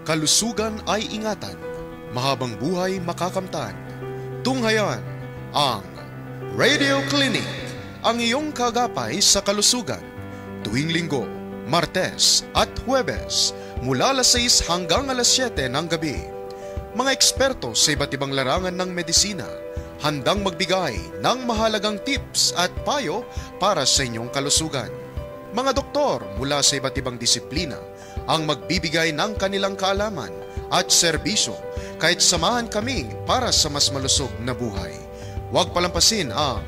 kalusugan ay ingatan, mahabang buhay makakamtan. Tunghayan ang Radio Clinic, ang iyong kagapay sa kalusugan. Tuwing Linggo, Martes at Huwebes, mula alas 6 hanggang alas 7 ng gabi. Mga eksperto sa iba't ibang larangan ng medisina, handang magbigay ng mahalagang tips at payo para sa inyong kalusugan. Mga doktor mula sa iba't ibang disiplina ang magbibigay ng kanilang kaalaman at serbisyo, kahit samahan kami para sa mas malusog na buhay. Huwag palampasin ang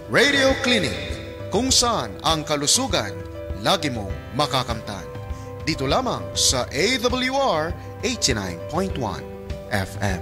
Radio Clinic, kung saan ang kalusugan lagi mong makakamtan. Dito lamang sa AWR 89.1 FM.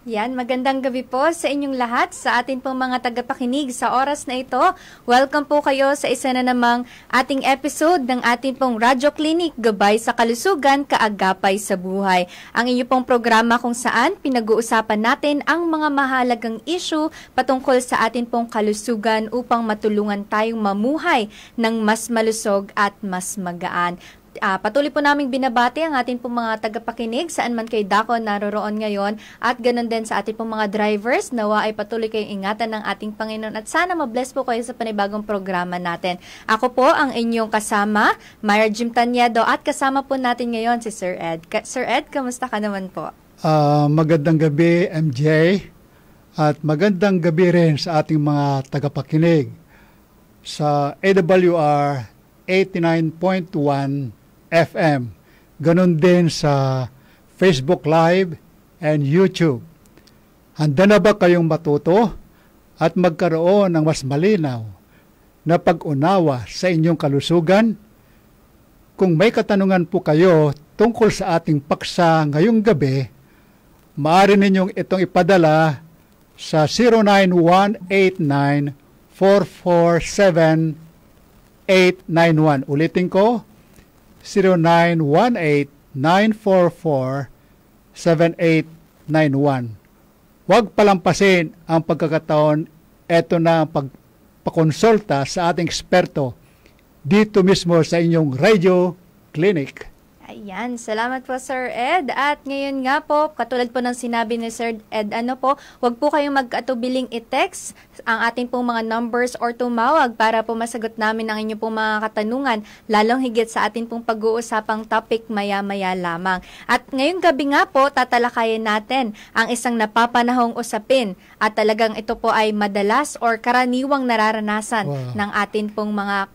Yan, magandang gabi po sa inyong lahat, sa atin pong mga tagapakinig sa oras na ito. Welcome po kayo sa isa na namang ating episode ng ating pong Radyo Clinic, Gabay sa Kalusugan, Kaagapay sa Buhay. Ang inyo pong programa kung saan pinag-uusapan natin ang mga mahalagang issue patungkol sa atin pong kalusugan upang matulungan tayong mamuhay ng mas malusog at mas magaan. Patuloy po naming binabati ang ating pong mga tagapakinig saan man kayo dako naroroon ngayon, at ganun din sa ating pong mga drivers. Nawa ay patuloy kayong ingatan ng ating Panginoon at sana mabless po kayo sa panibagong programa natin. Ako po ang inyong kasama, Myra Jim Tanyado, at kasama po natin ngayon si Sir Ed. Sir Ed, kamusta ka naman po? Magandang gabi, MJ, at magandang gabi rin sa ating mga tagapakinig sa AWR 89.1 FM. Ganon din sa Facebook Live and YouTube. Handa na ba kayong matuto at magkaroon ng mas malinaw na pag-unawa sa inyong kalusugan? Kung may katanungan po kayo tungkol sa ating paksa ngayong gabi, maaari ninyong itong ipadala sa 09189447891. Ulitin ko, 0918-944-7891. Huwag palampasin ang pagkakataon. Ito na ang pagpakonsulta sa ating eksperto dito mismo sa inyong Radio Clinic. Ayan, salamat po Sir Ed. At ngayon nga po, katulad po ng sinabi ni Sir Ed, huwag po kayong mag-atubiling i-text ang ating pong mga numbers or tumawag para po masagot namin ang inyong pong mga katanungan, lalong higit sa ating pong pag-uusapang topic maya-maya lamang. At ngayong gabi nga po, tatalakayin natin ang isang napapanahong usapin at talagang ito po ay madalas or karaniwang nararanasan ng ating pong mga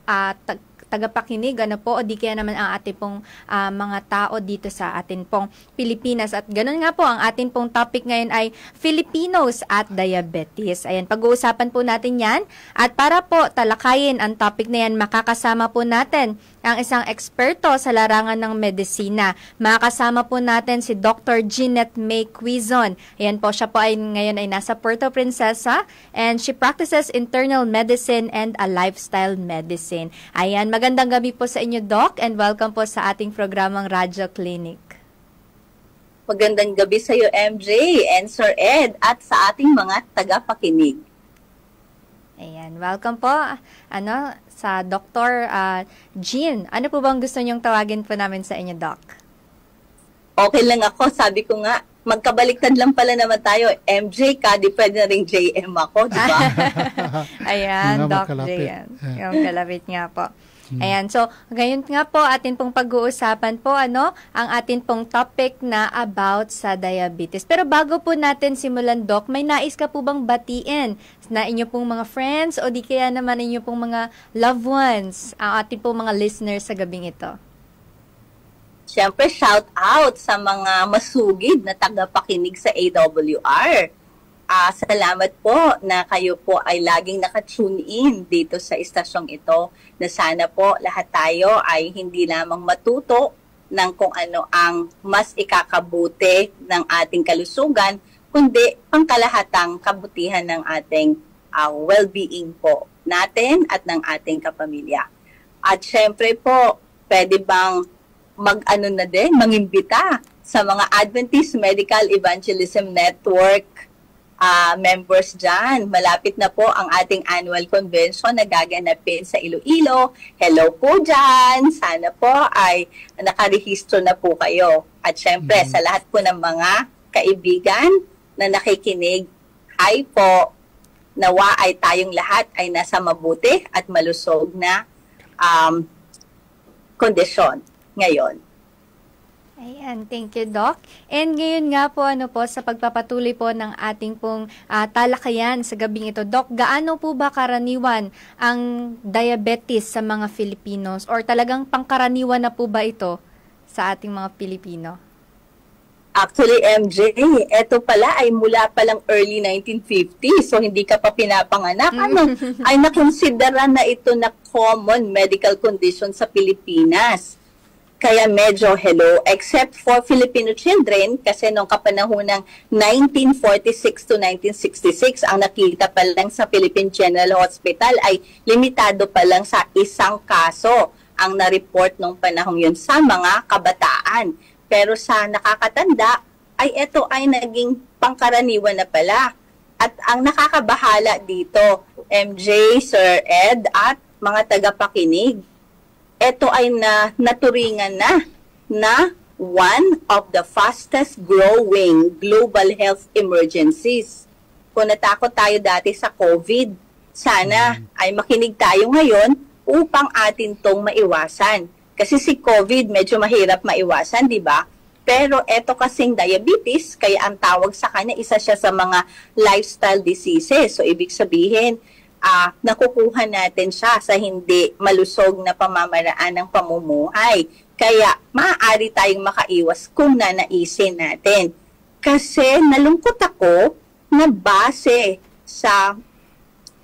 tagapakinig, o di kaya naman ang ating pong mga tao dito sa atin pong Pilipinas. At ganun nga po, ang ating pong topic ngayon ay Filipinos at Diabetes. Ayan, pag-uusapan po natin yan. At para po talakayin ang topic na yan, makakasama po natin ang isang eksperto sa larangan ng medisina. Makakasama po natin si Dr. Jeanette May Quizon. Ayan po, siya po ay ngayon ay nasa Puerto Princesa and she practices internal medicine and a lifestyle medicine. Ayan, magandang gabi po sa inyo, Doc, and welcome po sa ating programang Radyo Clinic. Magandang gabi sa iyo, MJ and Sir Ed, at sa ating mga tagapakinig. Ayan, welcome po sa Dr. Jean. Ano po bang gusto niyong tawagin po namin sa inyo, Doc? Okay lang ako. Sabi ko nga, magkabaliktad lang pala naman tayo. MJ ka, di pwede na rin JM ako, di ba? Ayan, Doc Jan. Yung kalapit nga po. Ayan, so ngayon nga po atin pong pag-uusapan po ang atin pong topic na about sa diabetes. Pero bago po natin simulan, Doc, may nais ka po bang batiin na inyo pong mga friends o di kaya naman inyo pong mga loved ones, ang atin pong mga listeners sa gabing ito? Siyempre, shout out sa mga masugid na tagapakinig sa AWR. Salamat po na kayo po ay laging nakatune in dito sa istasyong ito, na sana po lahat tayo ay hindi lamang matuto ng kung ano ang mas ikakabuti ng ating kalusugan, kundi pangkalahatang kabutihan ng ating well-being po natin at ng ating kapamilya. At syempre po, pwede bang mangimbita sa mga Adventist Medical Evangelism Network members dyan. Malapit na po ang ating annual convention na gaganapin sa Iloilo. Hello po dyan. Sana po ay nakarehistro na po kayo. At syempre, sa lahat po ng mga kaibigan na nakikinig, hi po. Nawa ay tayong lahat ay nasa mabuti at malusog na kondisyon ngayon. Ayan, thank you, Doc. And ngayon nga po, sa pagpapatuloy po ng ating pong talakayan sa gabing ito, Doc, gaano po ba karaniwan ang diabetes sa mga Filipinos? Or talagang pangkaraniwan na po ba ito sa ating mga Pilipino? Actually, MJ, eto pala ay mula palang early 1950s, so hindi ka pa pinapanganak. Ay nakonsidera na ito na common medical condition sa Pilipinas. Kaya medyo hello, except for Filipino children, kasi noong kapanahon ng 1946 to 1966, ang nakita pa lang sa Philippine General Hospital ay limitado pa lang sa isang kaso ang na-report noong panahon yun sa mga kabataan. Pero sa nakakatanda, ay ito ay naging pangkaraniwan na pala. At ang nakakabahala dito, MJ, Sir Ed, at mga tagapakinig, ito ay naturingan na one of the fastest growing global health emergencies. Kung natakot tayo dati sa COVID, sana ay makinig tayo ngayon upang atin tong maiwasan. Kasi si COVID medyo mahirap maiwasan, di ba? Pero ito kasing diabetes, kaya ang tawag sa kanya, isa siya sa mga lifestyle diseases. So ibig sabihin, nakukuha natin siya sa hindi malusog na pamamaraan ng pamumuhay. Kaya maaari tayong makaiwas kung nanaisin natin. Kasi nalungkot ako na base sa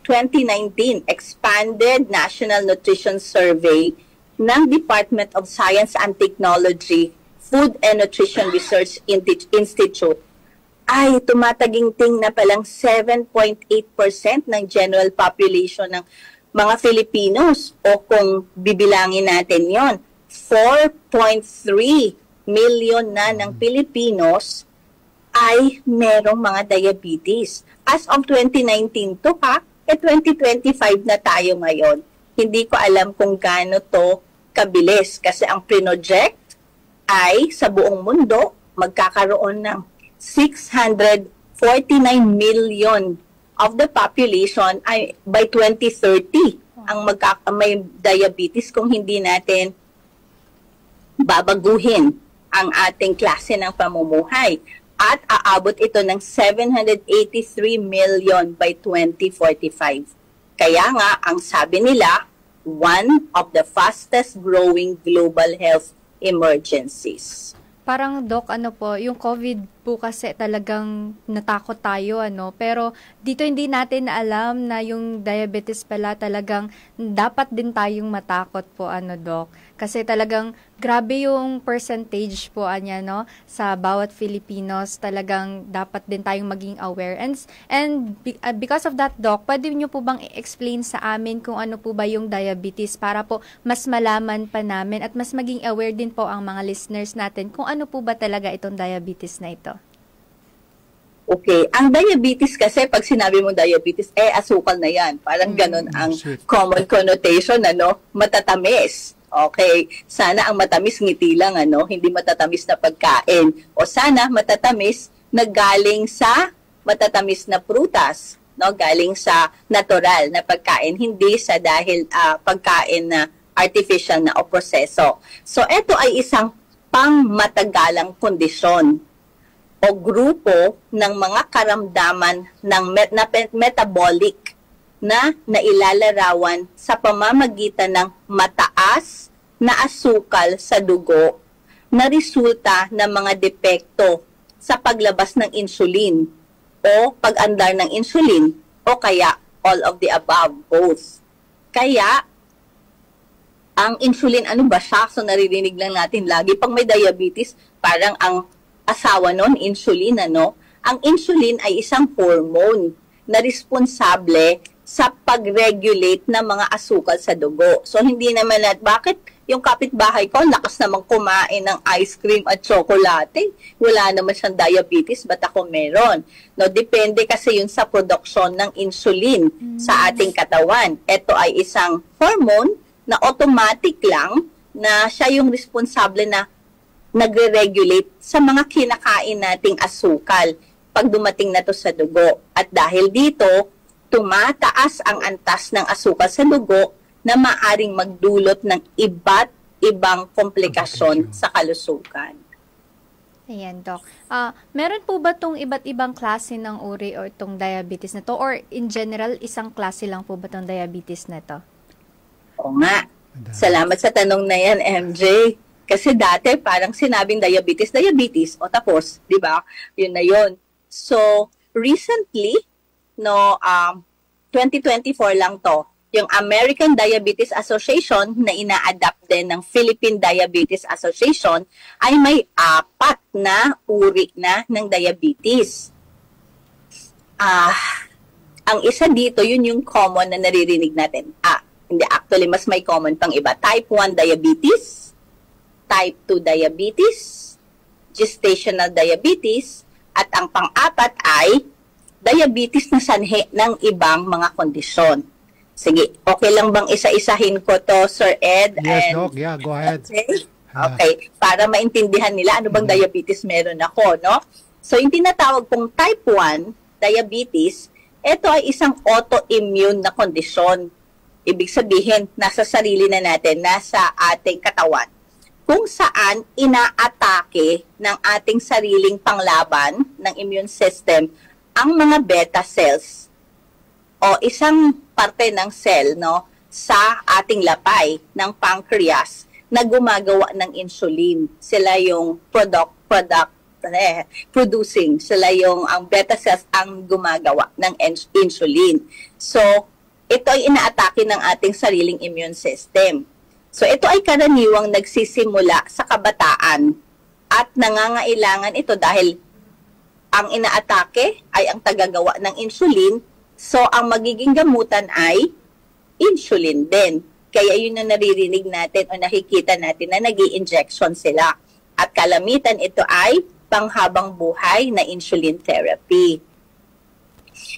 2019 Expanded National Nutrition Survey ng Department of Science and Technology, Food and Nutrition Research Institute, ay tumataginting na palang 7.8% ng general population ng mga Filipinos, o kung bibilangin natin yon, 4.3 million na ng Pilipinos ay merong mga diabetes. As of 2019 to 2025 na tayo ngayon. Hindi ko alam kung gaano to kabilis kasi ang project ay sa buong mundo magkakaroon ng 649 million of the population ay by 2030 ang may diabetes kung hindi natin babaguhin ang ating klase ng pamumuhay. At aabot ito ng 783 million by 2045. Kaya nga, ang sabi nila, one of the fastest growing global health emergencies. Parang, Doc, yung COVID po kasi talagang natakot tayo, pero dito hindi natin alam na yung diabetes pala talagang dapat din tayong matakot po, Doc. Kasi talagang grabe yung percentage po sa bawat Filipinos, talagang dapat din tayong maging aware. And because of that, Doc, pwede niyo po bang i-explain sa amin kung ano po ba yung diabetes para po mas malaman pa namin at mas maging aware din po ang mga listeners natin kung ano po ba talaga itong diabetes na ito? Okay, ang diabetes kasi, pag sinabi mo diabetes, asukal na yan. Parang ganun ang common connotation, matatamis. Okay, sana ang matamis ngiti lang, hindi matatamis na pagkain. O sana matatamis na galing sa matatamis na prutas, galing sa natural na pagkain, hindi sa dahil pagkain na artificial na o proseso. So, ito ay isang pangmatagalang kondisyon o grupo ng mga karamdaman ng metabolic na nailalarawan sa pamamagitan ng mataas na asukal sa dugo na resulta ng mga depekto sa paglabas ng insulin o pag-andar ng insulin o kaya all of the above, both. Kaya, ang insulin, ano ba siya? So, naririnig lang natin lagi. Pag may diabetes, parang ang asawa nun, insulin, Ang insulin ay isang hormone na responsable sa pag-regulate ng mga asukal sa dugo. So, hindi naman bakit Yung kapitbahay ko, lakas namang kumain ng ice cream at tsokolate. Wala naman siyang diabetes, ba't ako meron? No, depende kasi yun sa production ng insulin sa ating katawan. Ito ay isang hormone na automatic lang na siya yung responsable na nagre-regulate sa mga kinakain nating asukal pag dumating na to sa dugo. At dahil dito, tumataas ang antas ng asukal sa dugo na maaring magdulot ng iba't ibang komplikasyon sa kalusugan. Ayan, Doc. Meron po ba itong iba't ibang klase ng uri o itong diabetes na to? Or in general, isang klase lang po ba itong diabetes na to? O nga. Salamat sa tanong na yan, MJ. Kasi dati parang sinabing diabetes, o tapos, di ba? Yun na yun. So, recently, 2024 lang to, yung American Diabetes Association na ina-adapt din ng Philippine Diabetes Association ay may 4 na uri na ng diabetes. Ang isa dito, yun yung common na naririnig natin. Hindi, actually, mas may common pang iba. Type 1 diabetes, type 2 diabetes, gestational diabetes, at ang pang-4 ay diabetes na sanhi ng ibang mga kondisyon. Sige, okay lang bang isa-isahin ko to, Sir Ed? Yes, Doc. Yeah, go ahead. Okay, para maintindihan nila ano bang diabetes meron ako, no? So, yung tinatawag pong type 1 diabetes, ito ay isang autoimmune na kondisyon. Ibig sabihin, nasa sarili na natin, nasa ating katawan, kung saan inaatake ng ating sariling panglaban ng immune system ang mga beta cells o isang parte ng cell, no, sa ating lapay ng pancreas na gumagawa ng insulin. Sila yung producing. Sila yung ang beta cells ang gumagawa ng insulin. So, ito ay inaatake ng ating sariling immune system. So, ito ay karaniwang nagsisimula sa kabataan at nangangailangan ito dahil ang inaatake ay ang tagagawa ng insulin. So, ang magiging gamutan ay insulin din. Kaya yun na naririnig natin o nakikita natin na nag-i-injection sila. At kalamitan ito ay panghabang buhay na insulin therapy.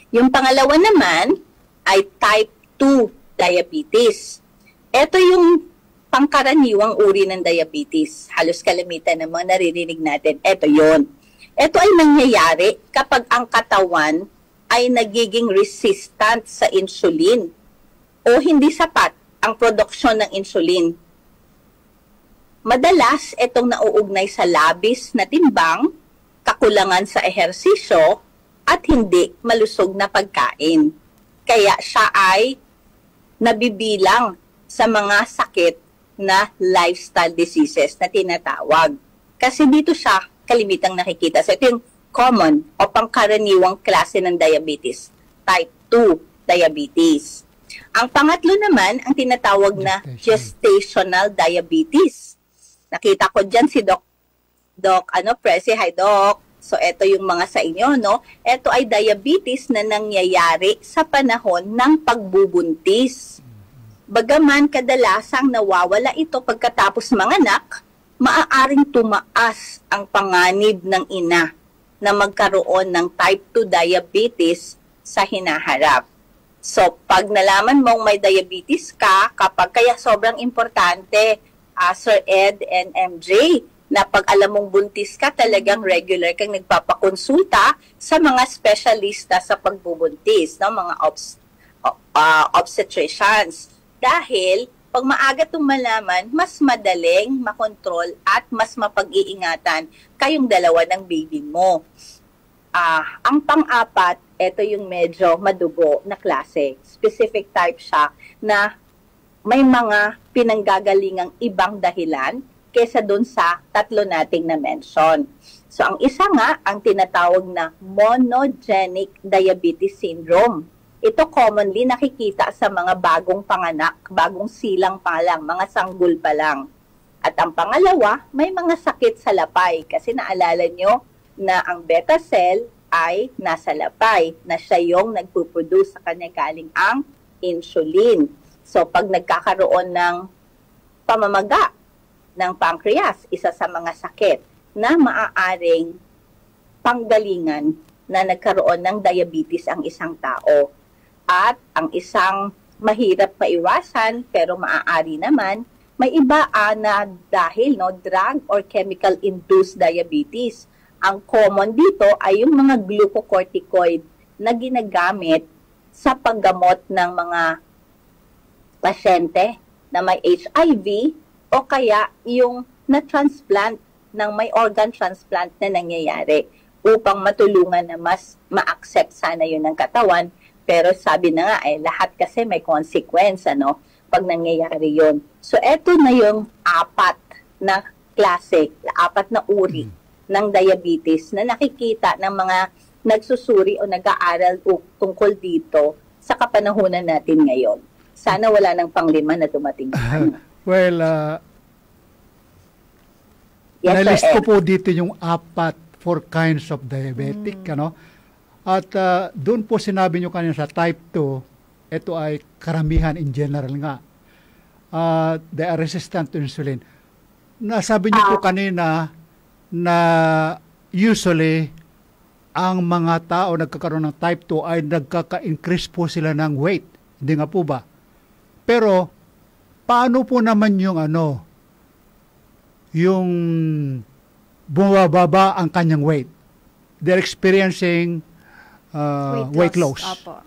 Yung pangalawa naman ay type 2 diabetes. Ito yung pangkaraniwang uri ng diabetes. Halos kalamitan ng mga naririnig natin. Ito yun. Ito ay nangyayari kapag ang katawan ay nagiging resistant sa insulin o hindi sapat ang produksyon ng insulin. Madalas, itong nauugnay sa labis na timbang, kakulangan sa ehersisyo, at hindi malusog na pagkain. Kaya siya ay nabibilang sa mga sakit na lifestyle diseases na tinatawag. Kasi dito siya kalimitang nakikita. So ito yung common o pangkaraniwang klase ng diabetes, type 2 diabetes. Ang pangatlo naman, ang tinatawag na gestational diabetes. Nakita ko dyan si Doc Presi. Hi, Doc. So, ito yung mga sa inyo, no? Ito ay diabetes na nangyayari sa panahon ng pagbubuntis. Bagaman kadalasang nawawala ito pagkatapos manganak, maaaring tumaas ang panganib ng ina na magkaroon ng type 2 diabetes sa hinaharap. So, pag nalaman mong may diabetes ka, kaya sobrang importante, Sir Ed and MJ, na pag alam mong buntis ka, talagang regular kang nagpapakonsulta sa mga specialista sa pagbubuntis, no? Mga obstetricians. Dahil, pag maaga itong malaman, mas madaling makontrol at mas mapag-iingatan kayong dalawa ng baby mo. Ang pang-apat, ito yung medyo madugo na klase. Specific type siya na may mga pinanggagalingang ibang dahilan kesa dun sa tatlo nating na-mention. So, ang isa nga, ang tinatawag na monogenic diabetes syndrome. Ito commonly nakikita sa mga bagong panganak, bagong silang pa lang, mga sanggol pa lang. At ang pangalawa, may mga sakit sa lapay. Kasi naalala nyo na ang beta cell ay nasa lapay, na siya yung nagpuproduce sa kanya galing ang insulin. So, pag nagkakaroon ng pamamaga ng pancreas, isa sa mga sakit na maaaring panggalingan na nagkaroon ng diabetes ang isang tao. At ang isang mahirap maiwasan pero maaari naman, may iba na dahil drug or chemical induced diabetes. Ang common dito ay yung mga glucocorticoid na ginagamit sa paggamot ng mga pasyente na may HIV o kaya yung na-transplant ng may organ transplant na nangyayari upang matulungan na mas ma-accept sana yun ng katawan. Pero sabi na nga, lahat kasi may consequence, pag nangyayari yun. So, eto na yung 4 na klase, 4 na uri ng diabetes na nakikita ng mga nagsusuri o nag-aaral tungkol dito sa kapanahunan natin ngayon. Sana wala nang pang-5 na dumating. Well, yes, nalist sir, ko po dito yung 4 kinds of diabetic, At doon po sinabi nyo kanina sa type 2, ito ay karamihan in general nga. They are resistant to insulin. Nasabi nyo po kanina na usually ang mga tao nagkakaroon ng type 2 ay nagkaka-increase po sila ng weight. Hindi nga po ba? Pero paano po naman yung yung bumababa ang kanyang weight? They're experiencing weight loss. Apo.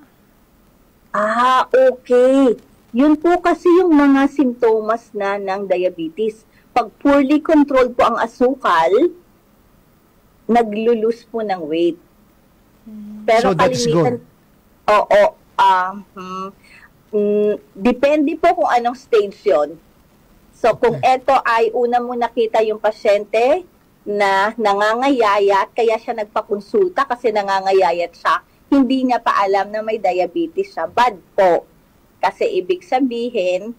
Okay. Yun po kasi yung mga sintomas na ng diabetes. Pag poorly controlled po ang asukal, naglulus po ng weight. Pero So that's good. Oo. Depende po kung anong stage yun. So kung ito ay una mo nakita yung pasyente na nangangayayat, kaya siya nagpakonsulta kasi nangangayayat siya, hindi niya pa alam na may diabetes siya. Bad po. Kasi ibig sabihin,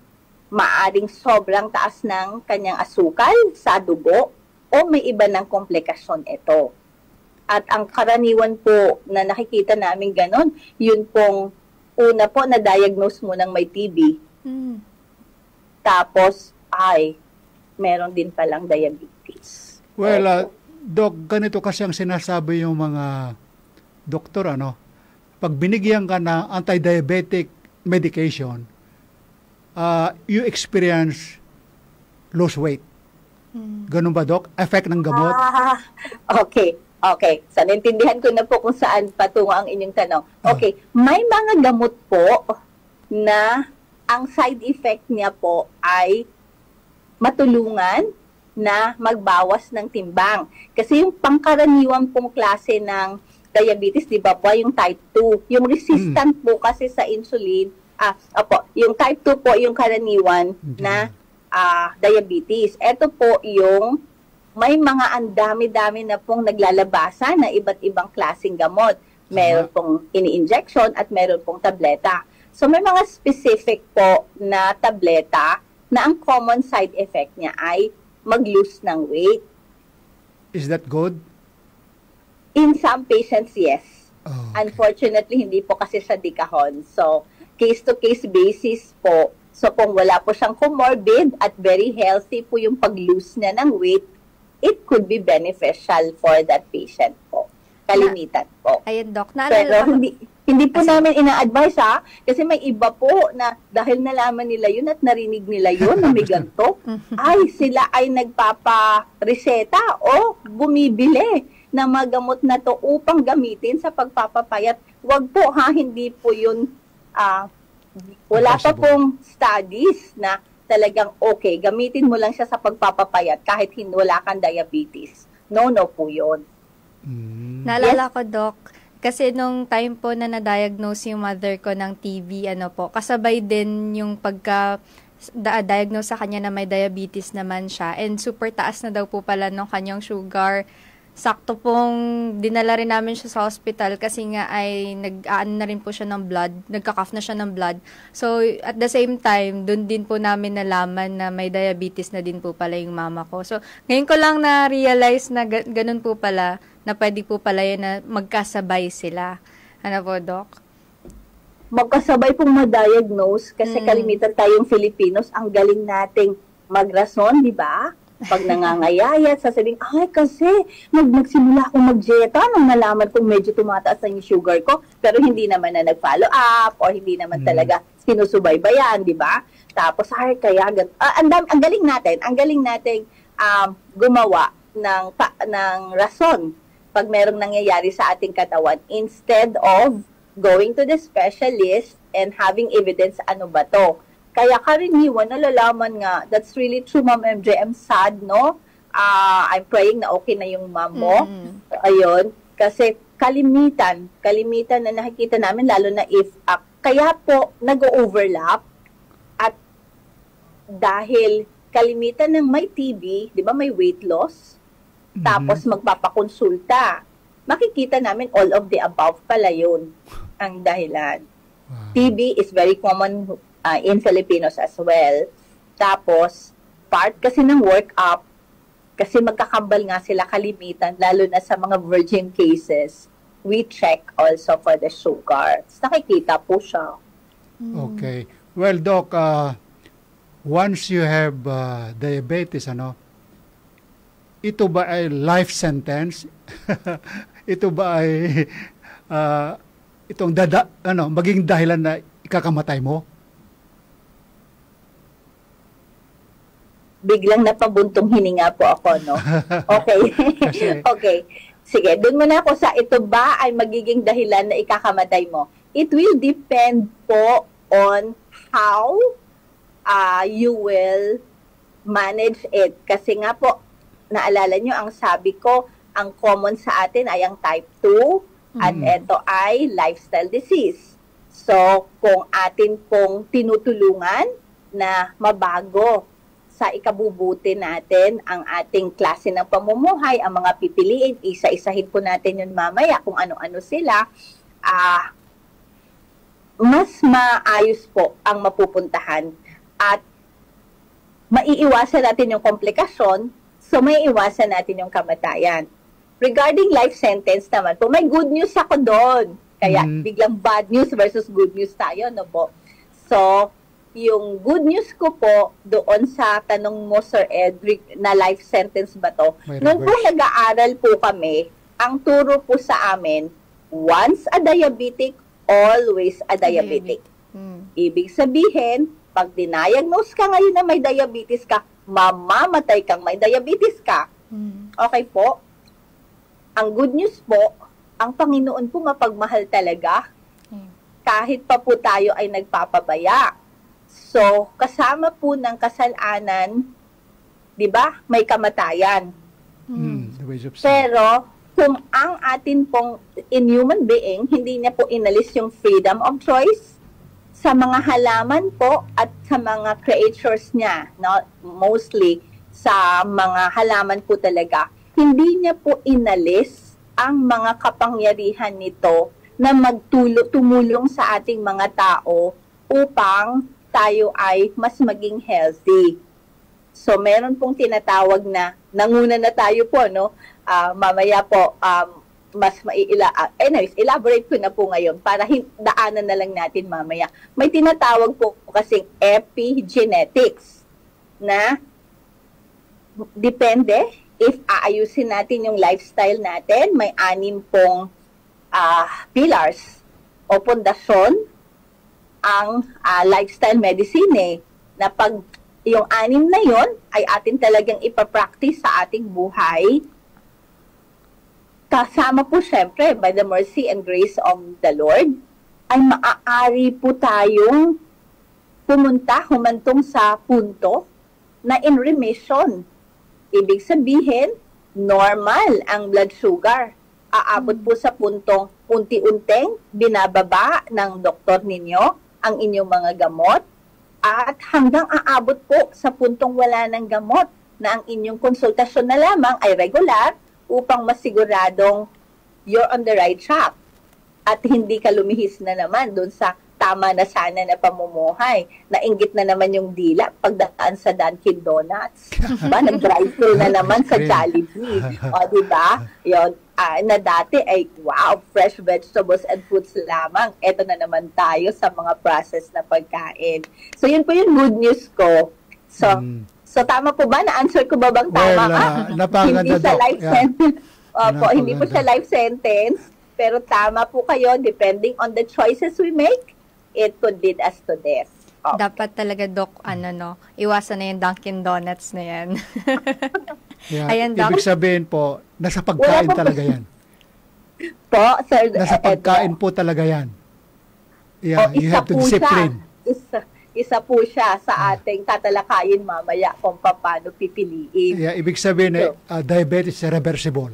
maaring sobrang taas ng kanyang asukal sa dugo o may iba ng komplikasyon ito. At ang karaniwan po na nakikita namin ganon, yun pong una po na-diagnose mo ng may TB. Tapos, meron din palang diabetes. Well, Doc, ganito kasi ang sinasabi yung mga doktor, pag binigyan ka ng anti-diabetic medication, you experience lose weight. Ganun ba, Doc? Effect ng gamot? Okay. So, naintindihan ko na po kung saan patungo ang inyong tanong. Okay. May mga gamot po na ang side effect niya po ay matulungan na magbawas ng timbang. Kasi yung pangkaraniwan pong klase ng diabetes, di ba po, yung type 2. Yung resistant po kasi sa insulin, yung type 2 po yung karaniwan na diabetes. Ito po yung may mga andami-dami na pong naglalabasan na iba't ibang klaseng gamot. Meron pong ini-injection at meron pong tableta. So may mga specific po na tableta na ang common side effect niya ay mag-lose ng weight. Is that good? In some patients, yes. Okay. Unfortunately, hindi po kasi sa dikahon. So, case-to-case basis po. So, kung wala po siyang comorbid at very healthy po yung pag-lose niya ng weight, it could be beneficial for that patient po. Kalimitan po. Ayun, Doc. Pero hindi po namin ina-advise kasi may iba po na dahil nalaman nila yun at narinig nila yun na may ganito, ay sila ay nagpapa-reseta o bumibili na magamot na to upang gamitin sa pagpapapayat. Wag po hindi po yun, wala pa pong studies na talagang okay, gamitin mo lang siya sa pagpapapayat kahit wala kang diabetes. No po yun. Naalala ko, Doc, kasi nung time po na na-diagnose yung mother ko ng TB, kasabay din yung diagnose sa kanya na may diabetes naman siya. And super taas na daw po pala nung kanyang sugar. Sakto pong dinala rin namin siya sa hospital kasi nga ay nag-aan na rin po siya ng blood, nagka-cough na siya ng blood. So, at the same time, dun din po namin nalaman na may diabetes na din po pala yung mama ko. So, ngayon ko lang na-realize na ganun po pala, na pwede po pala yun na magkasabay sila. Ano po, Doc? Magkasabay pong ma-diagnose kasi kalimitan tayong Filipinos, ang galing nating magrason, di ba? Pag nangangayayat, sasabihin, ay kasi nagsimula akong mag-dieta nung nalaman kong medyo tumataas na yung sugar ko, pero hindi naman na nag-follow up or hindi naman talaga sinusubaybayan, di ba? Tapos, ay kaya, ang galing natin gumawa ng rason pag merong nangyayari sa ating katawan instead of going to the specialist and having evidence ano ba to. Kaya karaniwan, nalalaman nga, that's really true, Ma'am MJ. I'm sad, no? I'm praying na okay na yung mom mo. Ayun. Kasi kalimitan na nakikita namin, lalo na if, kaya po, nag-overlap. At dahil kalimitan ng may TB, di ba, may weight loss, tapos magpapakonsulta, makikita namin all of the above pala yun ang dahilan. TB is very common in Filipinos as well. Tapos, part kasi ng workup, kasi magkakambal nga sila kalimitan, lalo na sa mga virgin cases, we check also for the sugar. Nakikita po siya. Okay. Well, Doc, once you have diabetes, ito ba ay life sentence? Ito ba ay maging dahilan na ikakamatay mo? Biglang napabuntong hininga po ako, no? Okay. Okay. Sige, doon muna ako sa ito ba ay magiging dahilan na ikakamatay mo. It will depend po on how you will manage it. Kasi nga po, naalala nyo, ang sabi ko, ang common sa atin ay ang type 2 at ito ay lifestyle disease. So, kung atin pong tinutulungan na mabago sa ikabubuti natin ang ating klase ng pamumuhay, ang mga pipiliin, isa-isahin po natin yun mamaya kung ano-ano sila, mas maayos po ang mapupuntahan at maiiwasan natin yung komplikasyon, so maiiwasan natin yung kamatayan. Regarding life sentence naman po, may good news ako doon. Kaya biglang bad news versus good news tayo, no po? So, yung good news ko po doon sa tanong mo, Sir Ed, na life sentence ba to? Noon po nag-aaral po kami, ang turo po sa amin, once a diabetic, always a diabetic. Ibig sabihin, pag diniagnose ka ngayon na may diabetes ka, mamamatay kang may diabetes ka. Okay po? Ang good news po, ang Panginoon po mapagmahal talaga. Kahit pa po tayo ay nagpapabaya. So, kasama po ng kasalanan, di ba, may kamatayan. Pero, kung ang atin pong in human being, hindi niya po inalis yung freedom of choice sa mga halaman po at sa mga creatures niya, no? Mostly sa mga halaman po talaga, hindi niya po inalis ang mga kapangyarihan nito na tumulong sa ating mga tao upang tayo ay mas maging healthy. So, meron pong tinatawag na, nanguna na tayo po, no? Mamaya po, anyways, elaborate ko na po ngayon para daanan na lang natin mamaya. May tinatawag po kasing epigenetics na depende if aayusin natin yung lifestyle natin, may 6 pong pillars o pundasyon ang lifestyle medicine na pag yung 6 na yon ay atin talagang ipapractice sa ating buhay. Kasama po syempre, by the mercy and grace of the Lord, ay maaari po tayong humantong sa punto na in remission. Ibig sabihin, normal ang blood sugar. Aabot po sa puntong unti-unting binababa ng doktor ninyo ang inyong mga gamot at hanggang aabot po sa puntong wala ng gamot na ang inyong konsultasyon na lamang ay regular upang masiguradong you're on the right track at hindi ka lumihis na naman doon sa tama na sana na pamumuhay. Nainggit na naman yung dila pagdaan sa Dunkin Donuts. Diba? Nag-drive-thru na naman sa Jollibee. O, diba? Yun, na dati ay, wow, fresh vegetables and fruits lamang. Eto na naman tayo sa mga processed na pagkain. So, yun po yung good news ko. So, So tama po ba? Na-answer ko ba bang tama? Napakaganda, Hindi siya Doc. life Yeah. sentence. Opo, hindi po Napakaganda. siya life sentence. Pero tama po kayo, depending on the choices we make, it could lead us to death. Opo. Dapat talaga, Doc, iwasan na yung Dunkin Donuts na yan. Yeah. Ayan, Doc. Ibig sabihin po, nasa pagkain Wala po- talaga yan. Po, Sir Nasa Ed, pagkain po talaga yan. Yeah, you have to po discipline. Siya. Isa po siya sa ating tatalakayin mamaya kung paano pipiliin. Yeah, ibig sabihin, diabetes is reversible.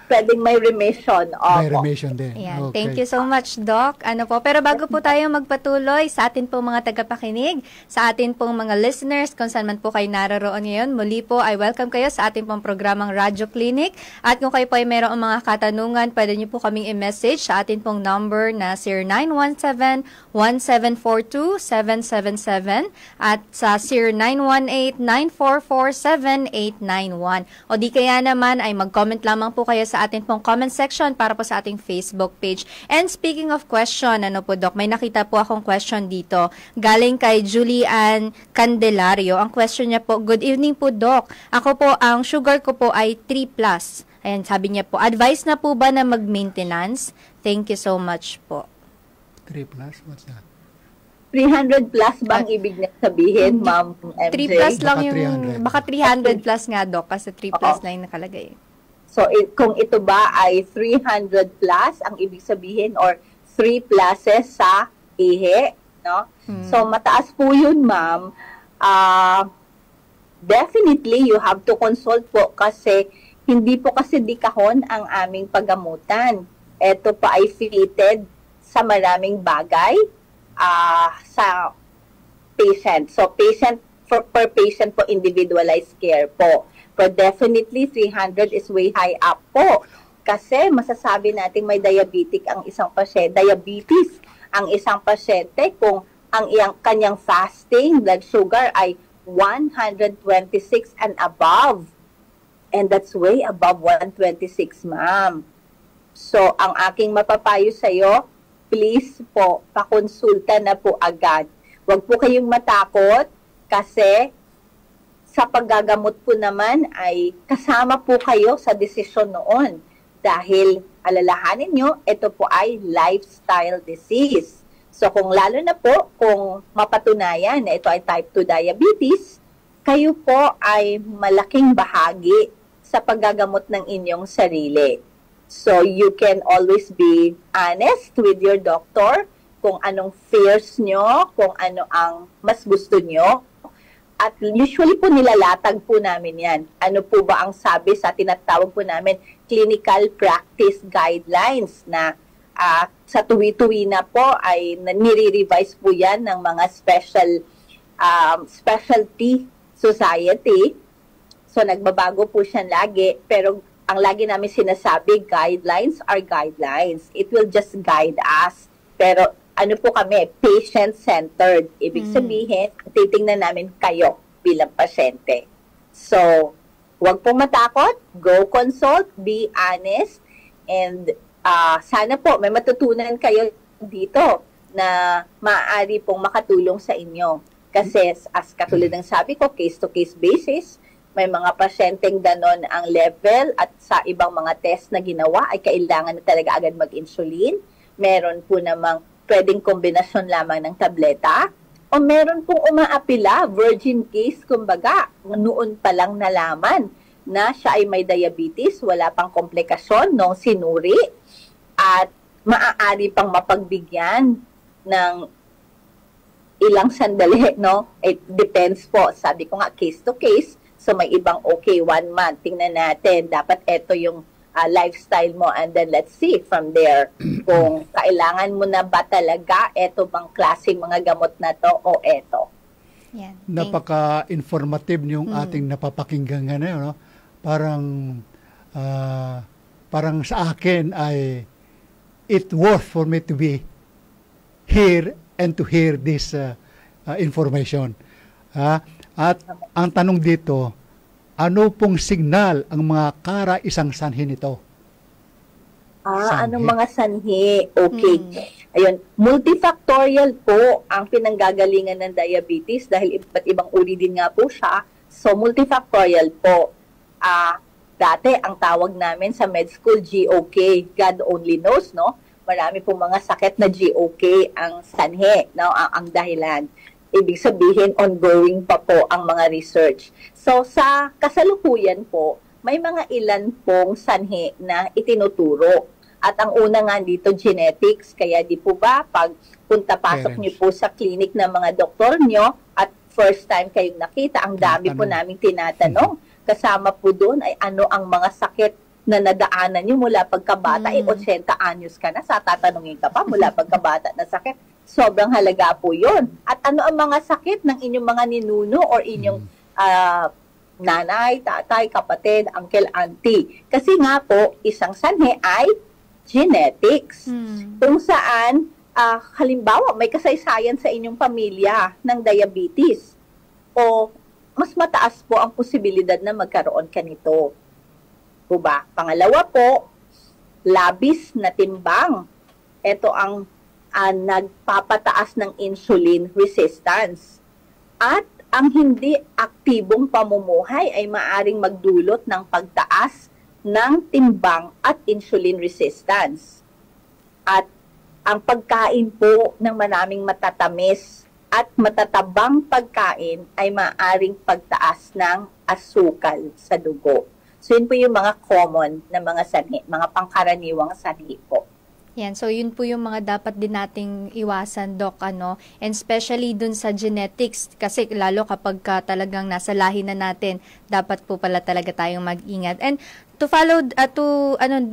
Pwedeng may remission. May Opo. remission din. Ayan. Okay. Thank you so much, Doc. Pero bago po tayo magpatuloy sa atin pong mga tagapakinig, sa atin pong mga listeners, kung saan man po kayo naroroon ngayon, muli po ay welcome kayo sa ating pong programang Radyo Clinic. At kung kayo po ay mayroong mga katanungan, pwede niyo po kaming i-message sa atin pong number na 0917-1742-777 at sa 0918-944-7891. O di kaya naman ay mag-comment lamang po kayo sa atin pong comment section para po sa ating Facebook page. And speaking of question, Doc, may nakita po akong question dito. Galing kay Julian Candelario. Ang question niya po, good evening po, Doc. Ako po, ang sugar ko po ay 3+. Ayan, sabi niya po, advice na po ba na mag-maintenance? Thank you so much po. 3+, what's that? 300 plus bang ibig niya sabihin, Ma'am MJ? 3+ lang Baka yung, 300. baka 300 plus nga, Doc, kasi 3+ na yung nakalagay. So, kung ito ba ay 300 plus, ang ibig sabihin, or 3 pluses sa ihi, no? So, mataas po yun, ma'am. Definitely, you have to consult po kasi hindi po kasi dikahon ang aming paggamutan. Ito pa ay fitted sa maraming bagay sa patient. So, per patient po, individualized care po. But definitely, 300 is way high up po. Kasi masasabi natin may diabetes ang isang pasyente kung ang kanyang fasting blood sugar ay 126 and above. And that's way above 126, ma'am. So, ang aking mapapayo sa iyo, please po, pakonsulta na po agad. Huwag po kayong matakot kasi sa paggagamot po naman ay kasama po kayo sa desisyon noon. Dahil alalahanin nyo, ito po ay lifestyle disease. So kung lalo na po, kung mapatunayan na ito ay type 2 diabetes, kayo po ay malaking bahagi sa paggagamot ng inyong sarili. So you can always be honest with your doctor kung anong fears nyo, kung ano ang mas gusto nyo. At usually po nilalatag po namin yan. Ano po ba ang sabi sa tinatawag po namin clinical practice guidelines na sa tuwi-tuwi na po ay nire-revise po yan ng mga specialty society. So nagbabago po siya lagi. Pero ang lagi namin sinasabi, guidelines are guidelines. It will just guide us. Pero ano po kami, patient-centered. Ibig sabihin, titingnan namin kayo bilang pasyente. So, huwag pong matakot, go consult, be honest, and sana po may matutunan kayo dito na maaari pong makatulong sa inyo. Kasi as katulad ng sabi ko, case-to-case basis, may mga pasyenteng ganon ang level at sa ibang mga test na ginawa ay kailangan na talaga agad mag-insulin. Meron po namang pwedeng kombinasyon lamang ng tableta, o meron pong umaapila, virgin case, kumbaga, noon pa lang nalaman na siya ay may diabetes, wala pang komplikasyon nung sinuri, at maaari pang mapagbigyan ng ilang sandali, no? It depends po. Sabi ko nga, case to case, so may ibang okay, 1 month, tingnan natin, dapat ito yung lifestyle mo, and then let's see from there kung kailangan mo na ba talaga eto bang klaseng mga gamot na to o eto. Yan. Napaka-informative yung ating napapakinggan ngayon, no? Parang sa akin ay it worth for me to be here and to hear this information. At ang tanong dito, ano pong signal ang mga kara-isang sanhi nito? Anong mga sanhi? Okay. Ayun, multifactorial po ang pinanggagalingan ng diabetes dahil iba't ibang uri din nga po siya. So, multifactorial po. Dati, ang tawag namin sa med school, GOK, God only knows, no? Marami pong mga sakit na GOK ang sanhi, no? Ang dahilan. Ibig sabihin, ongoing pa po ang mga research. So, sa kasalukuyan po, may mga ilan pong sanhi na itinuturo. At ang una nga dito, genetics. Kaya di po ba, pag punta-pasok niyo po sa clinic ng mga doktor niyo at first time kayong nakita, ang dami po naming tinatanong. Kasama po doon ay ano ang mga sakit na nadaanan niyo mula pagkabata. 80 anyos ka na, sa tatanungin ka pa mula pagkabata na sakit. Sobrang halaga po yun. At ano ang mga sakit ng inyong mga ninuno or inyong nanay, tatay, kapatid, uncle, auntie. Kasi nga po, isang sanhi ay genetics. Kung saan, halimbawa, may kasaysayan sa inyong pamilya ng diabetes o mas mataas po ang posibilidad na magkaroon ka nito. Diba? Pangalawa po, labis na timbang. Ito ang nagpapataas ng insulin resistance. At ang hindi aktibong pamumuhay ay maaring magdulot ng pagtaas ng timbang at insulin resistance. At ang pagkain po ng maraming matatamis at matatabang pagkain ay maaring pagtaas ng asukal sa dugo. So yun po yung mga common na mga sanhi, mga pangkaraniwang sanhi po. Yan, so yun po yung mga dapat din nating iwasan, Doc, ano, and especially dun sa genetics, kasi lalo kapag talagang nasa lahi na natin, dapat po pala talaga tayong mag-ingat. And to follow,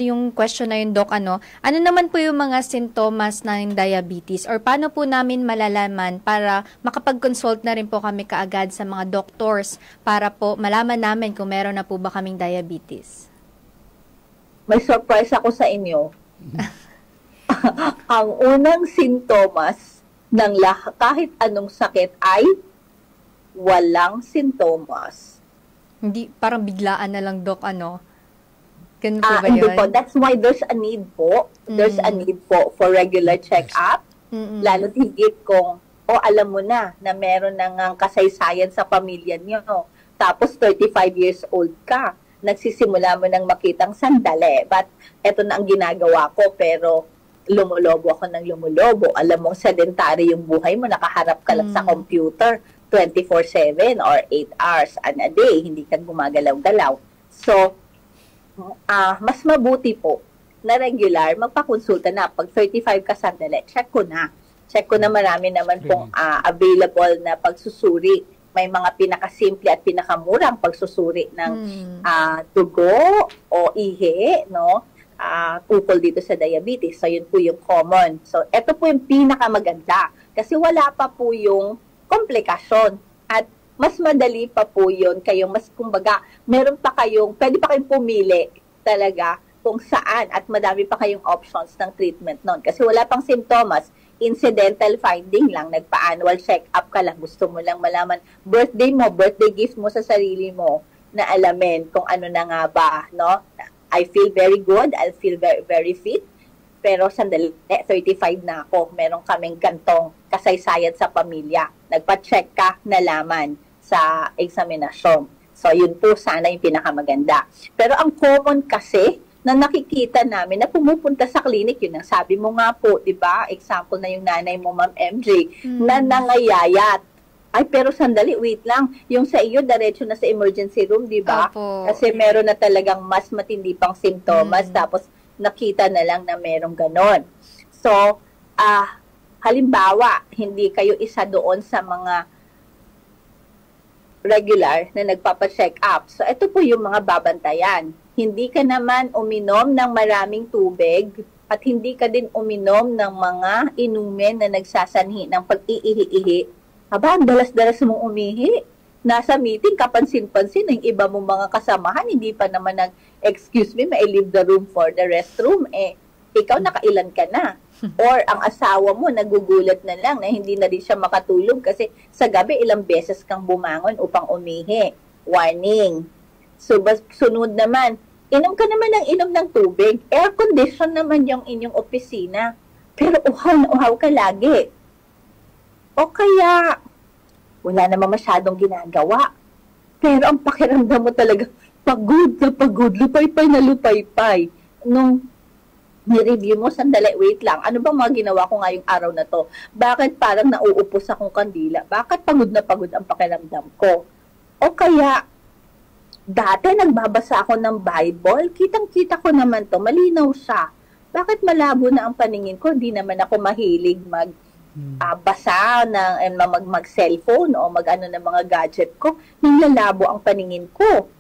yung question na yun, Doc, ano naman po yung mga sintomas ng diabetes, or paano po namin malalaman para makapag-consult na rin po kami kaagad sa mga doctors para po malaman namin kung meron na po ba kaming diabetes? May surprise ako sa inyo. Ang unang sintomas ng kahit anong sakit ay walang sintomas. Hindi, parang biglaan na lang, Doc, ano? Ganun po ba Hindi yun? po. That's why there's a need po. There's a need po for regular check-up. Lalo't higit kung, alam mo na meron nang kasaysayan sa pamilya niyo. Tapos 35 years old ka. Nagsisimula mo nang makitang sandali. But eto na ang ginagawa ko, pero lumulobo ako ng lumulobo. Alam mong sedentary yung buhay mo, nakaharap ka lang sa computer 24/7 or 8 hours a day, hindi ka gumagalaw-galaw. So, mas mabuti po na regular, magpakonsulta na. Pag 35 ka sandali, check ko na. Check ko na, marami naman pong available na pagsusuri. May mga pinakasimple at pinakamurang pagsusuri ng dugo o ihi, no? Ukol dito sa diabetes. So, yun po yung common. So, ito po yung pinakamaganda. Kasi wala pa po yung komplikasyon. At mas madali pa po yun. Kumbaga, meron pa kayong, pwede pa kayong pumili talaga kung saan at madami pa kayong options ng treatment nun. Kasi wala pang sintomas. Incidental finding lang. Nagpa-annual check-up ka lang. Gusto mo lang malaman. Birthday gift mo sa sarili mo na alamin kung ano na nga ba, no? I feel very good, I feel very, very fit, pero sandali, 35 na ako, meron kaming gantong kasaysayan sa pamilya. Nagpa-check ka, nalaman sa eksaminasyon. So, yun po sana yung pinakamaganda. Pero ang common kasi, na nakikita namin na pumupunta sa clinic, yun ang sabi mo nga po, di ba? Example na yung nanay mo, Ma'am MJ, na nangayayat. Ay, pero sandali, wait lang. Yung sa iyo, diretso na sa emergency room, di ba? Kasi meron na talagang mas matindi pang simptomas, tapos nakita na lang na merong ganon. So, halimbawa, hindi kayo isa doon sa mga regular na nagpapa-check up. So, ito po yung mga babantayan. Hindi ka naman uminom ng maraming tubig at hindi ka din uminom ng mga inumin na nagsasanhi ng pag-iihi-ihi. Aba, ang dalas-dalas mong umihi. Nasa meeting, kapansin-pansin, ang iba mong mga kasamahan, hindi pa naman excuse me, may leave the room for the restroom. Ikaw nakailan ka na. Or ang asawa mo, nagugulat na lang na hindi na rin siya makatulog kasi sa gabi, ilang beses kang bumangon upang umihi. Warning. So, sunod naman, inom ka naman ng inom ng tubig. Air condition naman yung inyong opisina. pero uhaw na uhaw ka lagi. O kaya, wala naman masyadong ginagawa. Pero ang pakiramdam mo talaga, pagod na pagod, lupay-pay na lupay-pay. Nung ni-review mo, sandali, wait lang. Ano bang mga ginawa ko ngayong araw na to? Bakit parang nauupos akong kandila? Bakit pagod na pagod ang pakiramdam ko? O kaya, dati nagbabasa ako ng Bible, kitang-kita ko naman to, malinaw siya. Bakit malabo na ang paningin ko? Hindi naman ako mahilig basa ng mag-cellphone o mag-ano ng mga gadget ko. Nang lalabo ang paningin ko.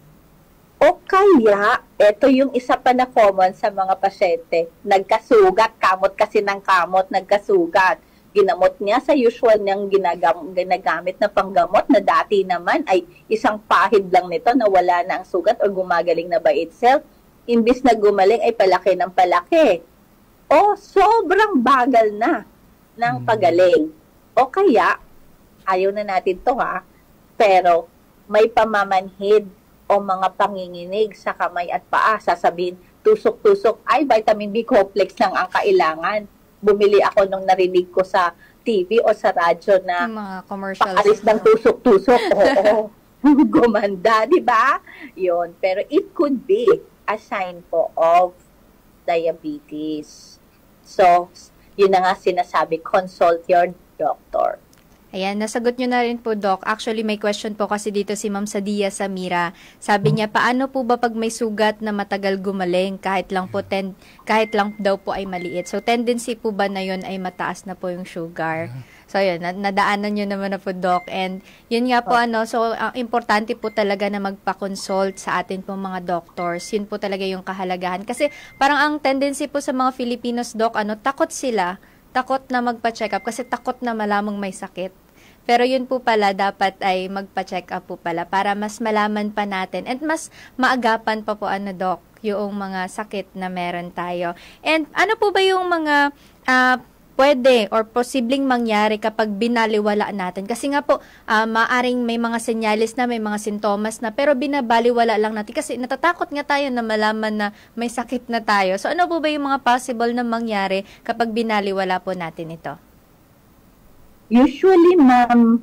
O kaya, ito yung isa pa na common sa mga pasyente. Nagkasugat, kamot kasi ng kamot, nagkasugat. Ginamot niya sa usual niyang ginagamit na panggamot na dati naman ay isang pahid lang nito na wala na ang sugat o gumagaling na by itself. Imbis na gumaling ay palaki ng palaki. O sobrang bagal na ng pagaling. O kaya, ayaw na natin to pero may pamamanhid o mga panginginig sa kamay at paa. Sasabihin, tusok-tusok, ay vitamin B complex lang ang kailangan. Bumili ako nung narinig ko sa TV o sa radyo na mga commercials. Paalis ng tusok-tusok. Oo. Gumanda, di ba? Yun. Pero it could be a sign po of diabetes. So, yun na nga sinasabi, consult your doctor. Ayan, nasagot nyo na rin po, Doc. Actually, may question po kasi dito si Ma'am Sadia Samira. Sabi niya, paano po ba pag may sugat na matagal gumaling kahit lang daw po ay maliit? So, tendency po ba na yun ay mataas na po yung sugar? So, yun, nadaanan nyo naman na po, Doc. And yun nga po, so, importante po talaga na magpa-consult sa atin po mga doctors. Yun po talaga yung kahalagahan. Kasi parang ang tendency po sa mga Filipinos, Doc, takot sila. Takot na magpa-check up kasi takot na malamang may sakit. Pero yun po pala, dapat ay magpa-check up po pala para mas malaman pa natin and mas maagapan pa po, Doc, yung mga sakit na meron tayo. And ano po ba yung mga pwede or posibleng mangyari kapag binaliwala natin? Kasi nga po, maaring may mga senyalis na, may mga sintomas na, pero binabaliwala lang natin kasi natatakot nga tayo na malaman na may sakit na tayo. So ano po ba yung mga possible na mangyari kapag binaliwala po natin ito? Usually, Ma'am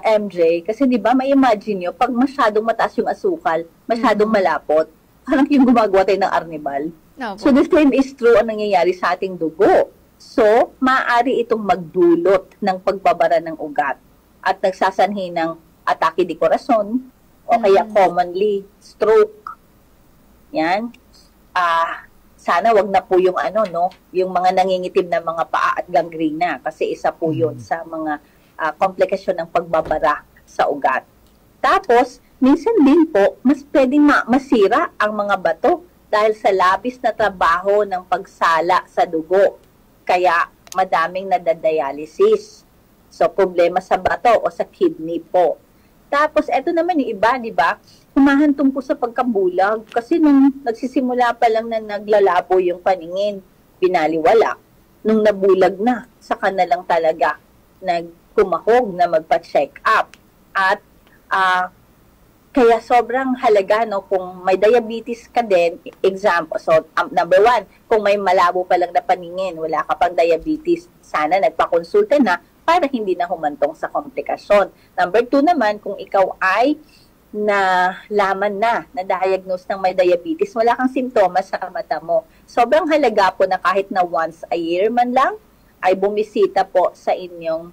MJ, kasi di ba may imagine nyo, pag masyadong mataas yung asukal, masyadong malapot, parang yung gumagawa tayo ng arnibal. No, so the same is true ang nangyayari sa ating dugo. So, maaari itong magdulot ng pagbabara ng ugat at nagsasanhi ng atake di corazon o kaya commonly stroke. Yan. Sana wag na po yung yung mga nangingitim na mga paa at gangrena kasi isa po yun sa mga komplikasyon ng pagbabara sa ugat. Tapos, minsan din po, mas pwedeng masira ang mga bato dahil sa labis na trabaho ng pagsala sa dugo. Kaya madaming nadadialysis. So, problema sa bato o sa kidney po. Tapos, eto naman yung iba, di ba? Humahantong po sa pagkabulag kasi nung nagsisimula pa lang na naglalabo yung paningin, binaliwala. Nung nabulag na, saka na lang talaga nagkumahog na magpa-check up. At kaya sobrang halaga kung may diabetes ka din, example, so number 1, kung may malabo pa lang na paningin, wala ka pang diabetes, sana nagpakonsulta na para hindi na humantong sa komplikasyon. Number 2 naman, kung ikaw ay nalaman na-diagnose ng may diabetes, wala kang simptomas sa mata mo. Sobrang halaga po na kahit na once a year man lang, ay bumisita po sa inyong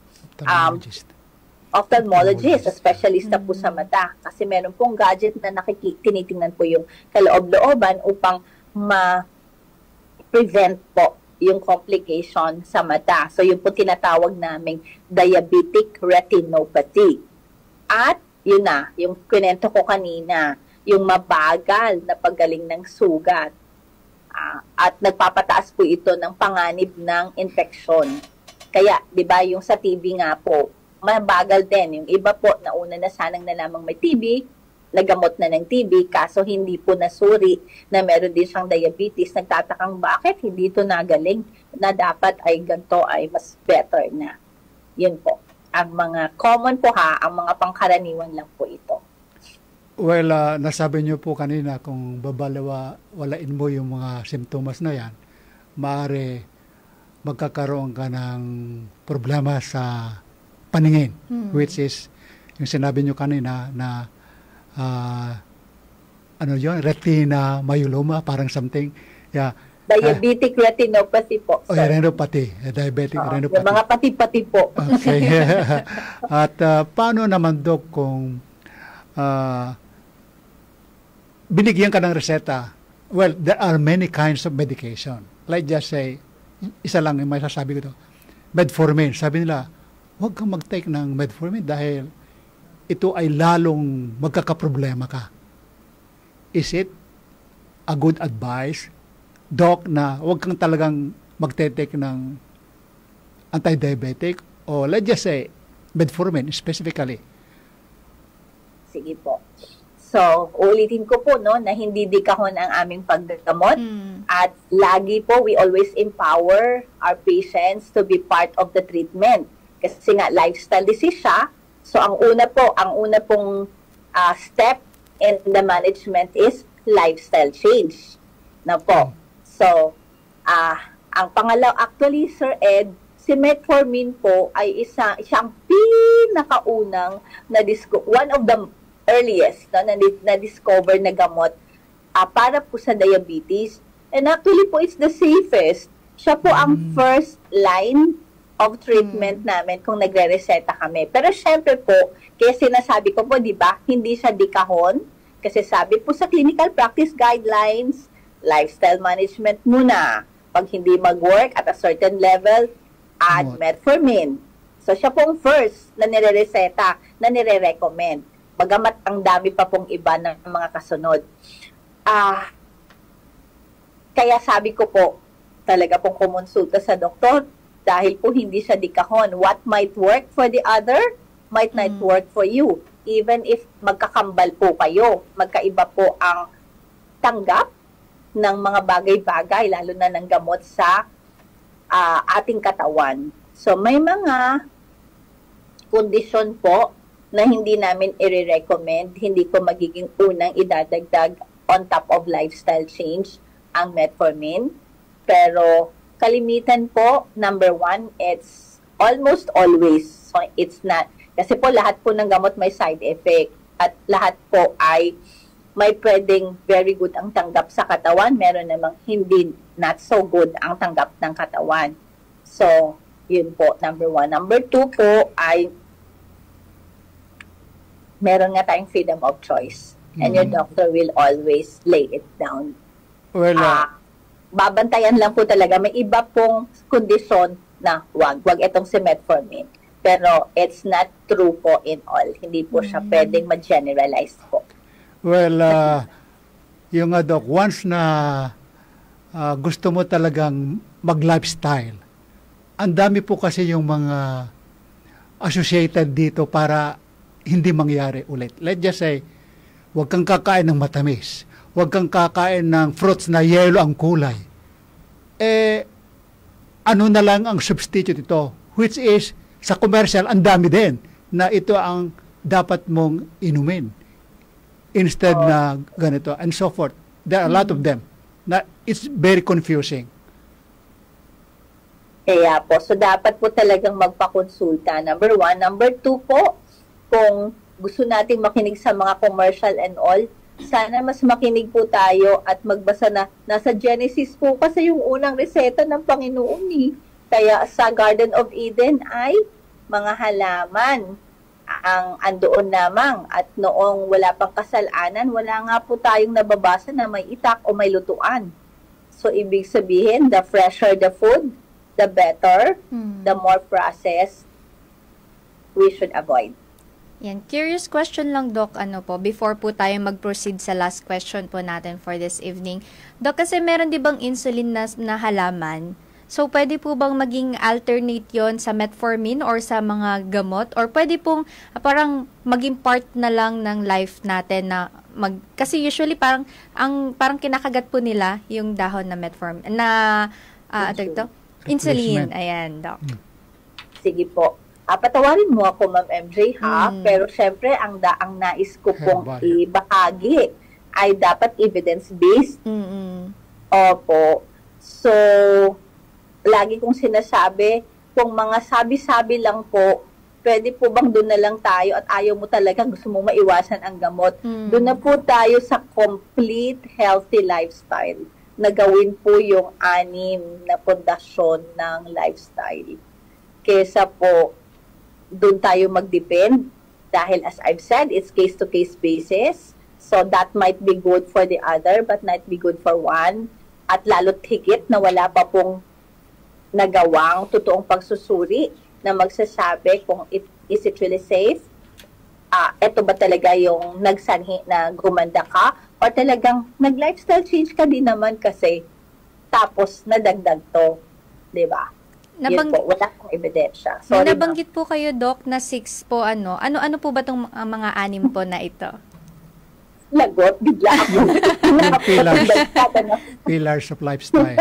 ophthalmologist, a specialista po sa mata. Kasi meron pong gadget na tinitingnan po yung kaloob-looban upang ma-prevent po yung complication sa mata. So, yung po tinatawag naming diabetic retinopathy. At, yun na, yung kwento ko kanina, yung mabagal na paggaling ng sugat. At nagpapataas po ito ng panganib ng infeksyon. Kaya, di ba, yung sa TB nga po, mabagal din. Yung iba po, nauna na sanang nalamang may TB, nagamot na ng TB, kaso hindi po nasuri na meron din siyang diabetes. Nagtatakang bakit hindi ito nagaling na dapat ay ganito ay mas better na. Yun po. Ang mga common po ang mga pangkaraniwan lang po ito. Well, nasabi niyo po kanina kung walain mo yung mga simptomas na yan, maaari magkakaroon ka ng problema sa paningin, which is yung sinabi nyo kanina na ano yun, retina myeloma, parang something. Yeah. Diabetic retinopathy po, sir. Retinopathy. Diabetic retinopathy. Yung mga pati-pati po. Okay. At paano naman, Dok, kung binigyan ka ng reseta? Well, there are many kinds of medication. Like just say, isa lang yung may sasabi ko to, metformin. Sabi nila, huwag kang mag-take ng metformin dahil ito ay lalong magkakaproblema ka. Is it a good advice, Doc, na huwag kang talagang magte-take ng anti-diabetic o let's just say metformin specifically? Sige po. So, ulitin ko po no, na hindi dikahon ang aming paggamot at lagi po we always empower our patients to be part of the treatment. Kasi nga lifestyle disease siya. So, ang una pong step in the management is lifestyle change. Na po. So, ang pangalaw, actually, Sir Ed, si metformin po ay siyang pinakaunang one of the earliest na-discover na gamot para po sa diabetes. And actually po, it's the safest. Siya po ang first line of treatment namin kung nagre-reseta kami. Pero syempre po, kaya sinasabi ko po, di ba, hindi siya dikahon. Kasi sabi po sa clinical practice guidelines, lifestyle management muna. Pag hindi mag-work at a certain level, add metformin. So siya po ang first na nire-reseta, na nire-recommend. Bagamat ang dami pa pong iba ng mga kasunod. Kaya sabi ko po, talaga pong kumonsulta sa doktor dahil po hindi siya dikahon. What might work for the other might not work for you. Even if magkakambal po kayo, magkaiba po ang tanggap ng mga bagay-bagay, lalo na ng gamot sa ating katawan. So may mga kondisyon po na hindi namin i-recommend, hindi ko magiging unang idadagdag on top of lifestyle change ang metformin. Pero kalimitan po, number one, it's almost always, so it's not, kasi po lahat po ng gamot may side effect at lahat po ay may pwedeng very good ang tanggap sa katawan, meron namang hindi not so good ang tanggap ng katawan. So, yun po, number one. Number two po ay meron nga tayong freedom of choice. And your doctor will always lay it down. Well, babantayan lang po talaga. May iba pong kondisyon na wag itong si metformin. Pero it's not true po in all. Hindi po siya pwedeng ma-generalize po. Well, yung Doc, once na gusto mo talagang mag-lifestyle, ang dami po kasi yung mga associated dito para hindi mangyari ulit. Let's just say, huwag kang kakain ng matamis. Huwag kang kakain ng fruits na yellow ang kulay. Ano na lang ang substitute ito? Which is, sa commercial, ang dami din na ito ang dapat mong inumin. Instead na ganito, and so forth. There are a lot of them. Na it's very confusing. Kaya po, so dapat po talagang magpakonsulta. Number one. Number two po, kung gusto nating makinig sa mga commercial and all, sana mas makinig po tayo at magbasa na nasa Genesis po kasi yung unang reseta ng Panginoon Kaya sa Garden of Eden ay mga halaman ang andoon lamang at noong wala pang kasalanan, wala nga po tayong nababasa na may itak o may lutuan. So ibig sabihin, the fresher the food, the better, the more processed we should avoid. Yan. Curious question lang, Doc, before po tayo mag-proceed sa last question po natin for this evening. Doc, kasi meron di bang insulin na halaman? So, pwede po bang maging alternate yon sa metformin or sa mga gamot? Or pwede pong parang maging part na lang ng life natin na kasi usually parang kinakagat po nila yung dahon na metformin, insulin. Ayan, Doc. Sige po. Patawarin mo ako, Ma'am MJ, ha? Pero syempre, ang nais ko pong ibahagi ay dapat evidence-based. Opo. So, lagi kong sinasabi, kung mga sabi-sabi lang po, pwede po bang doon na lang tayo at ayaw mo talaga, gusto mo maiwasan ang gamot. Doon na po tayo sa complete healthy lifestyle na gawin po yung 6 na pundasyon ng lifestyle. Kesa po, doon tayo mag-depend dahil as I've said, it's case-to-case basis. So that might be good for the other but might be good for one. At lalo't higit na wala pa pong nagawang totoong pagsusuri na magsasabi kung is it really safe? Ito ba talaga yung nagsanhi na gumanda ka? Or talagang nag-lifestyle change ka din naman kasi tapos nadagdag to. Diba? Yun po, wala akong ebidensya. Sorry, nabanggit po kayo, Doc, na 6 po ano po ba itong mga 6 po na ito? Lagot, bigla ako. Pillars of lifestyle.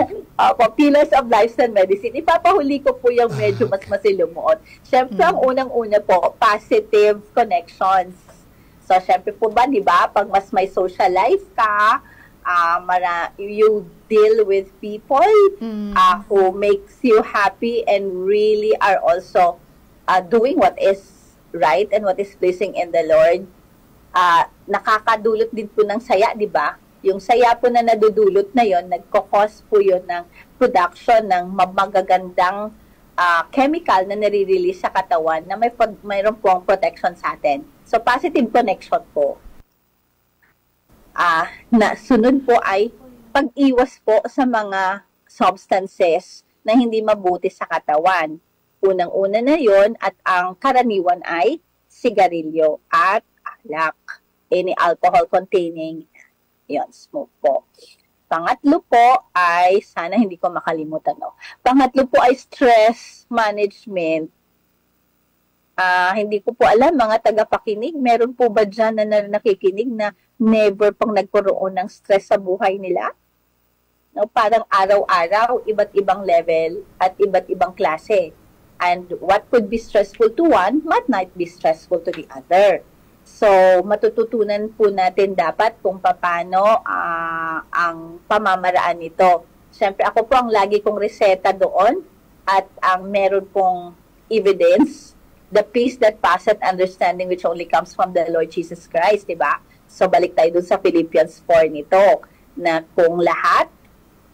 Pillars of lifestyle medicine. Ipapahuli ko po yung medyo mas masilumuot. Siyempre, ang unang-una po, positive connections. So, siyempre po ba, di ba, pag mas may social life ka, you deal with people who makes you happy and really are also doing what is right and what is pleasing in the Lord. Nakakadulot din po ng saya, di ba? Yung saya po na nadudulot na yon, nagkakos po yun ng production ng magagandang chemical na nare-release sa katawan na mayroon po ang protection sa atin. So, positive connection po. Na sunod po ay pag-iwas po sa mga substances na hindi mabuti sa katawan. Unang-una na yon at ang karaniwan ay sigarilyo at alak. Any alcohol containing, yun, smoke po. Pangatlo po ay, sana hindi ko makalimutan, no? Pangatlo po ay stress management. Hindi ko po alam, mga tagapakinig, meron po ba dyan na nakikinig na never pang nagkaroon ng stress sa buhay nila? No, parang araw-araw, iba't ibang level at iba't ibang klase. And what could be stressful to one might not be stressful to the other. So, matututunan po natin dapat kung paano ang pamamaraan nito. Siyempre, ako po ang lagi kong reseta doon at ang meron pong evidence, the peace that passeth understanding which only comes from the Lord Jesus Christ, diba? So, balik tayo dun sa Philippians 4 nito, na kung lahat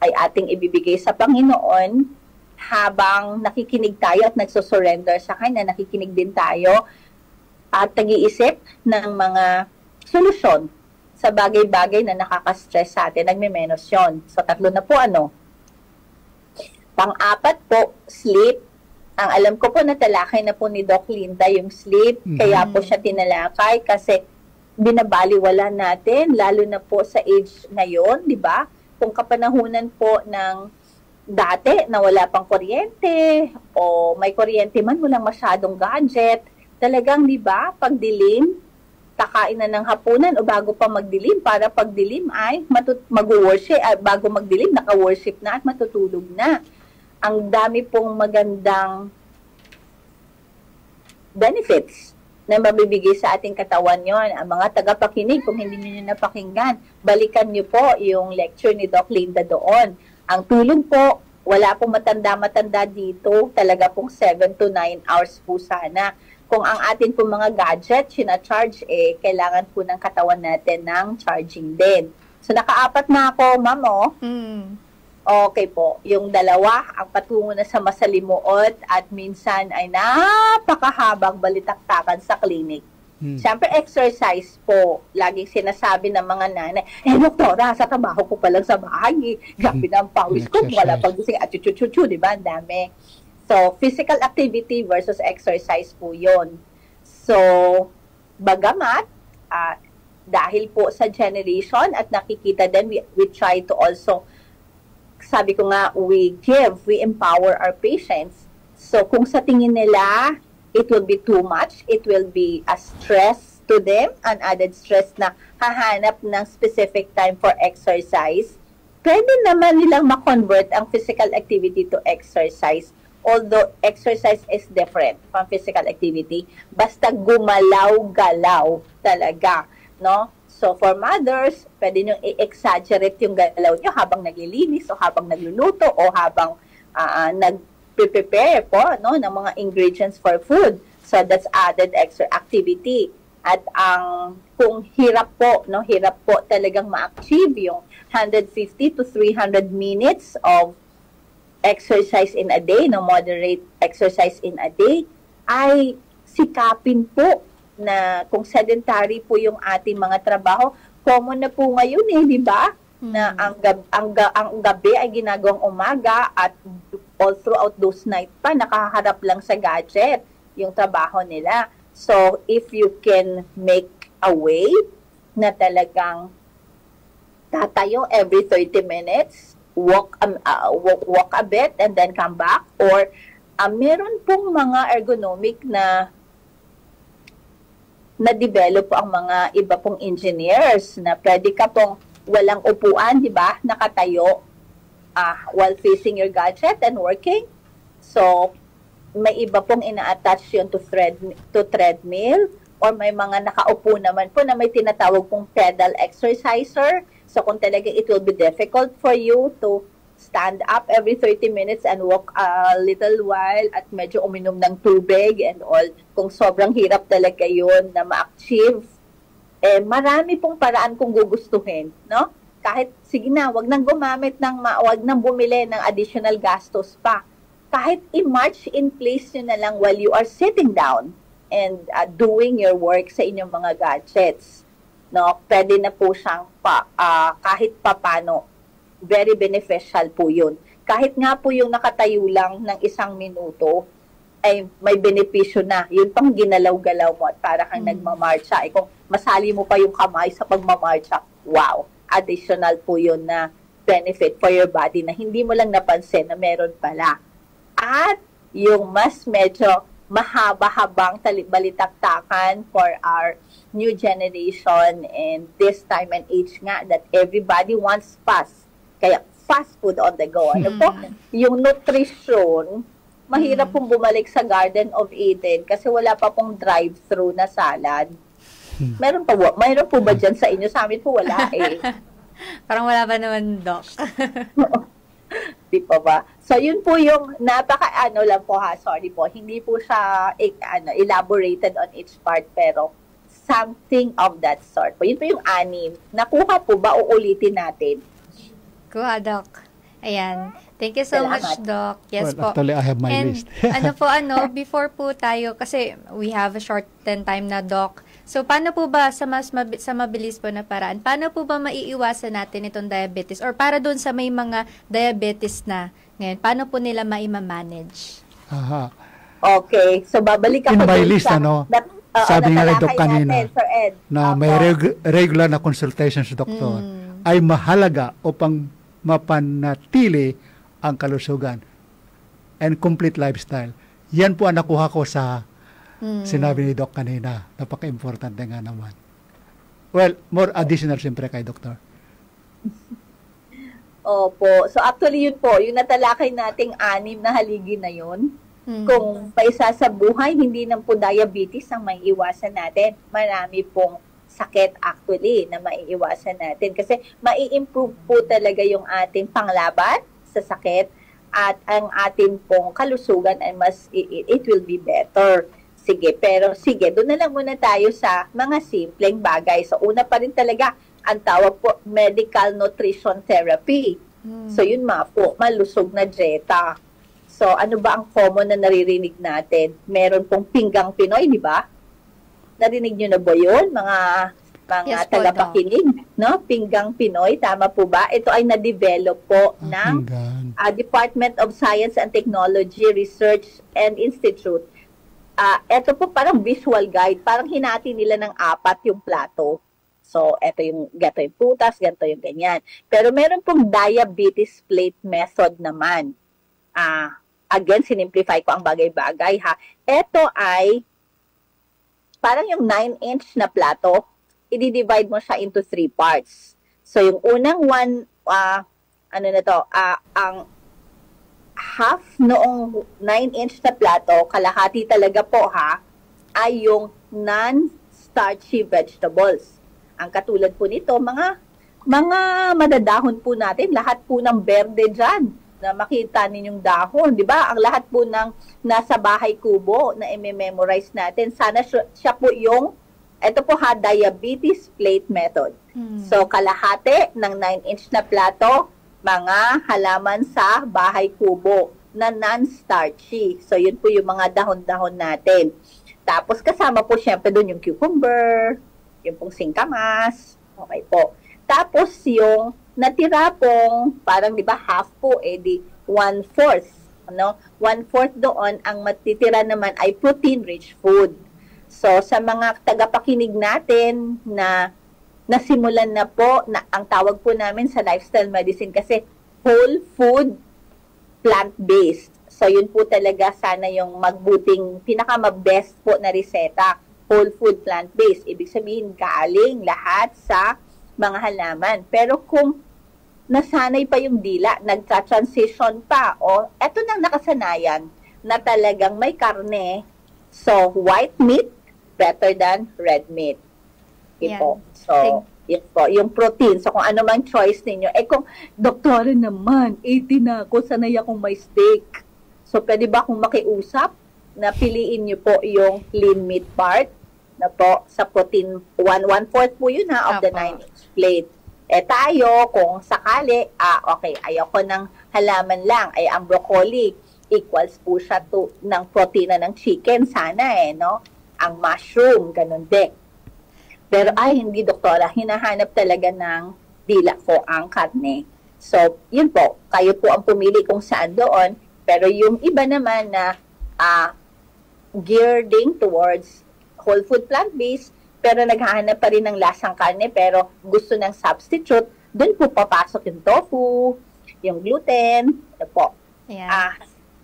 ay ating ibibigay sa Panginoon habang nakikinig tayo at nagsusurrender sa Kanya, nakikinig din tayo at nag-iisip ng mga solusyon sa bagay-bagay na nakaka-stress sa atin, nagme-menos yun. So, 3 na po, Pang-4 po, sleep. Ang alam ko po, natalakay na po ni Doc Linda yung sleep, kaya po siya tinalakay kasi binabaliwala natin, lalo na po sa age na yon, di ba? Kung kapanahunan po ng dati na wala pang kuryente o may kuryente man, walang masyadong gadget, talagang, di ba, pagdilim, kakain na ng hapunan o bago pa magdilim, para pagdilim ay mag-worship, bago magdilim, naka-worship na at matutulog na. Ang dami pong magandang benefits na mabibigay sa ating katawan yon. Ang mga tagapakinig, kung hindi niyo napakinggan, balikan niyo po yung lecture ni Doc Linda doon. Ang tulog po, wala pong matanda-matanda dito, talaga pong 7 to 9 hours po sana. Kung ang atin po mga gadget, sinacharge, kailangan po ng katawan natin ng charging din. So, naka-4 na ako, ma'am, Okay po. Yung 2, ang patungo na sa masalimuot at minsan ay napakahabang balitaktakan sa clinic. Siyempre, exercise po. Laging sinasabi ng mga nanay, doktora, sa trabaho ko pa lang sa bahay. Grabe na ang pawis ko. Wala pang gising at chuchu-chuchu, di ba? Ang dami. So, physical activity versus exercise po yon. So, bagamat, dahil po sa generation at nakikita din, we try to also, sabi ko nga, we empower our patients. So, kung sa tingin nila, it will be too much, it will be a stress to them, an added stress na hahanap ng specific time for exercise, pwede naman nilang ma-convert ang physical activity to exercise. Although exercise is different from physical activity, basta gumalaw-galaw talaga, no? So for mothers, pwede nyo i-exaggerate yung galaw nyo habang naglilinis o habang nagluluto o habang nag-prepare po, no, ng mga ingredients for food. So that's added extra activity. At kung hirap po talagang ma-achieve yung 150 to 300 minutes of exercise in a day, no, moderate exercise in a day, ay sikapin po na kung sedentary po yung ating mga trabaho. Common na po ngayon di ba? Na ang gabi ay ginagawang umaga at all throughout those night pa nakaharap lang sa gadget yung trabaho nila. So if you can make a way na talagang tatayo every 30 minutes, walk a bit and then come back, or meron pong mga ergonomic na develop ang mga iba pong engineers na pwede ka pong walang upuan, di ba? Nakatayo while facing your gadget and working. So, may iba pong ina-attach yun to treadmill, or may mga nakaupo naman po na may tinatawag pong pedal exerciser. So, kung talaga it will be difficult for you to stand up every 30 minutes and walk a little while at medyo uminom ng tubig and all, kung sobrang hirap talaga yun na ma-achieve, marami pong paraan kung gugustuhin, no? Kahit, sige na, wag nang bumili ng additional gastos pa. Kahit i-march in place nyo na lang while you are sitting down and doing your work sa inyong mga gadgets, no? Pwede na po siyang kahit papano, very beneficial po yun. Kahit nga po yung nakatayo lang ng 1 minuto, ay may benepisyo na. Yun pang ginalaw-galaw mo at para kang nagmamarcha. Kung masali mo pa yung kamay sa pagmamarcha, wow! Additional po yun na benefit for your body na hindi mo lang napansin na meron pala. At yung mas medyo mahaba-habang balitaktakan for our new generation and this time and age nga that everybody wants fast. Kaya fast food on the go. Ano po? Yung nutrition, mahirap pong bumalik sa Garden of Eden kasi wala pa pong drive-thru na salad. Mayroon po ba dyan sa inyo? Sa amin po wala Parang wala pa naman, Doc. Di pa ba? So, yun po yung lang po sorry po. Hindi po siya elaborated on each part, pero something of that sort po. Yun po yung 6. Nakuha po ba? Uulitin natin. Kuha, Doc. Ayan. Thank you so much, Doc. Yes po. Actually, I have my list. Before po tayo, kasi we have a shortened time na, Doc. So, paano po ba, sa mabilis po na paraan, paano po ba maiiwasan natin itong diabetes? Or para doon sa may mga diabetes na ngayon, paano po nila maimamanage? Aha. Okay. So, babalik ako in my list, sabi nga rin, Doc, kanina, na may regular na consultation sa doktor, ay mahalaga upang mapanatili ang kalusugan and complete lifestyle. Yan po ang nakuha ko sa sinabi ni Doc kanina. Napaka-importante nga naman. Well, more additional siyempre kay Doktor. Opo. So actually yun po, yung natalakay nating 6 na haligi na yun, kung paisa sa buhay, hindi lang po diabetes ang may iwasan natin. Marami pong sakit actually na maiiwasan natin kasi mai-improve po talaga yung ating panglaban sa sakit at ang ating pong kalusugan ay it will be better. Sige, doon na lang muna tayo sa mga simpleng bagay. So una pa rin talaga ang tawag po medical nutrition therapy. So yun po, malusog na dieta. So ano ba ang common na naririnig natin? Meron pong pinggang Pinoy, di ba? Narinig nyo na ba yun, mga yes, tagapakinig, no? Pinggang Pinoy, tama po ba? Ito ay na-develop po ng Department of Science and Technology Research and Institute. Ito po parang visual guide, parang hinati nila ng 4 yung plato. So, ganito yung putas, ganito yung ganyan. Pero meron pong diabetes plate method naman. Again, sinimplify ko ang bagay-bagay, ha. Ito ay parang yung 9-inch na plato, i-divide mo siya into 3 parts. So, yung unang ang half noong 9-inch na plato, kalahati talaga po ay yung non-starchy vegetables. Ang katulad po nito, mga madadahon po natin, lahat po ng berde dyan. na makita ninyong dahon, di ba? Ang lahat po ng nasa bahay kubo na i-memorize natin, sana siya po yung, ito po ha, diabetes plate method. So, kalahati ng 9-inch na plato, mga halaman sa bahay kubo na non-starchy. So, yun po yung mga dahon-dahon natin. Tapos, kasama po syempre doon yung cucumber, yung pong singkamas, okay po. Tapos, yung natira pong, parang di ba half po, di 1/4. Ano? 1/4 doon, ang matitira naman ay protein-rich food. So, sa mga tagapakinig natin na nasimulan na po, na ang tawag po namin sa lifestyle medicine kasi whole food, plant-based. So, yun po talaga sana yung magbuting, pinaka-best po na reseta, whole food, plant-based. Ibig sabihin, galing lahat sa mga halaman. Pero kung nasanay pa yung dila, nagtra-transition pa, o eto nang nakasanayan na talagang may karne, so white meat better than red meat. Ito. So, yun po, yung protein. So, kung ano mang choice ninyo. Kung, doktora naman, 80 na ako, sanay akong may steak. So, pwede ba akong makiusap na piliin nyo po yung lean meat part na po sa protein, 1/4 po yun of the 9-inch plate. Tayo, kung sakali, okay, ayoko ng halaman lang, ay ang broccoli, equals po siya to, ng protina ng chicken, sana no? Ang mushroom, ganun din. Pero hindi doktora, hinahanap talaga ng dila ko ang karne. So, yun po, kayo po ang pumili kung saan doon, pero yung iba naman na gearing towards whole food plant-based, pero naghahanap pa rin ng lasang karne, pero gusto ng substitute, doon po papasok yung tofu, yung gluten, po. Yeah.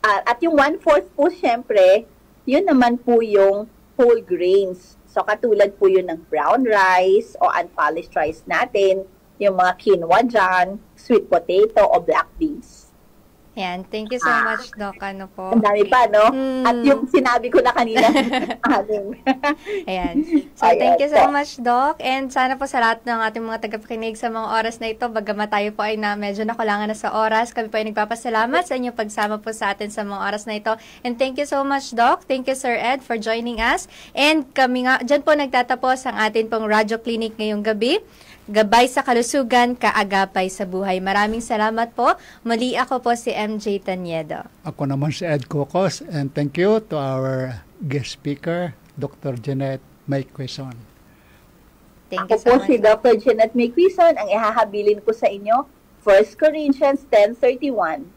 At yung 1/4 po, syempre, yun naman po yung whole grains. So, katulad po yun ng brown rice o unpolished rice natin, yung mga quinoa dyan, sweet potato o black beans. Ayan, thank you so much, Doc. Ano po? Ang dami pa, no? At yung sinabi ko na kanina, Ayan. So, thank you so much, Doc. And sana po sa lahat ng ating mga tagapakinig sa mga oras na ito, bagamat tayo po ay medyo nakulangan na sa oras, kami po ay nagpapasalamat sa inyong pagsama po sa atin sa mga oras na ito. And thank you so much, Doc. Thank you, Sir Ed, for joining us. And kami nga, dyan po nagtatapos ang atin pong radio clinic ngayong gabi. Gabay sa kalusugan, kaagapay sa buhay. Maraming salamat po. Muli ako po si MJ Taniedo. Ako naman si Ed Cocos, and thank you to our guest speaker, Dr. Jeanette May Quezon. Ako po si Dr. Jeanette May Quezon. Ang ihahabilin ko sa inyo, 1 Corinthians 10:31.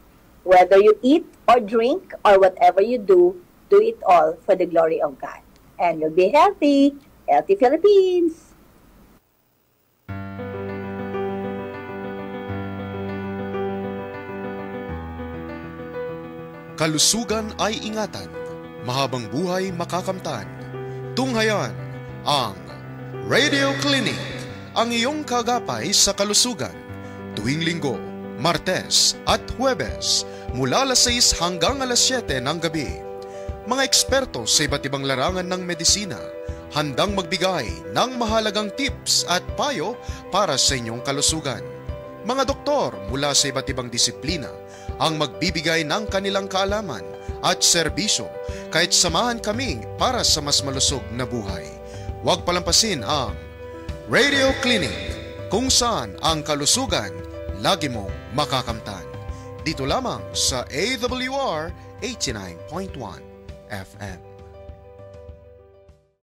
Whether you eat or drink or whatever you do it all for the glory of God. And you'll be healthy. Healthy Philippines! Kalusugan ay ingatan, mahabang buhay makakamtan. Tunghayan ang Radio Clinic, ang iyong kagapay sa kalusugan. Tuwing Linggo, Martes at Huwebes, mula alas 6 hanggang alas 7 ng gabi. Mga eksperto sa iba't ibang larangan ng medisina, handang magbigay ng mahalagang tips at payo para sa inyong kalusugan. Mga doktor mula sa iba't ibang disiplina ang magbibigay ng kanilang kaalaman at serbisyo, kahit samahan kami para sa mas malusog na buhay. Huwag palampasin ang Radio Clinic, kung saan ang kalusugan lagi mong makakamtan. Dito lamang sa AWR 89.1 FM.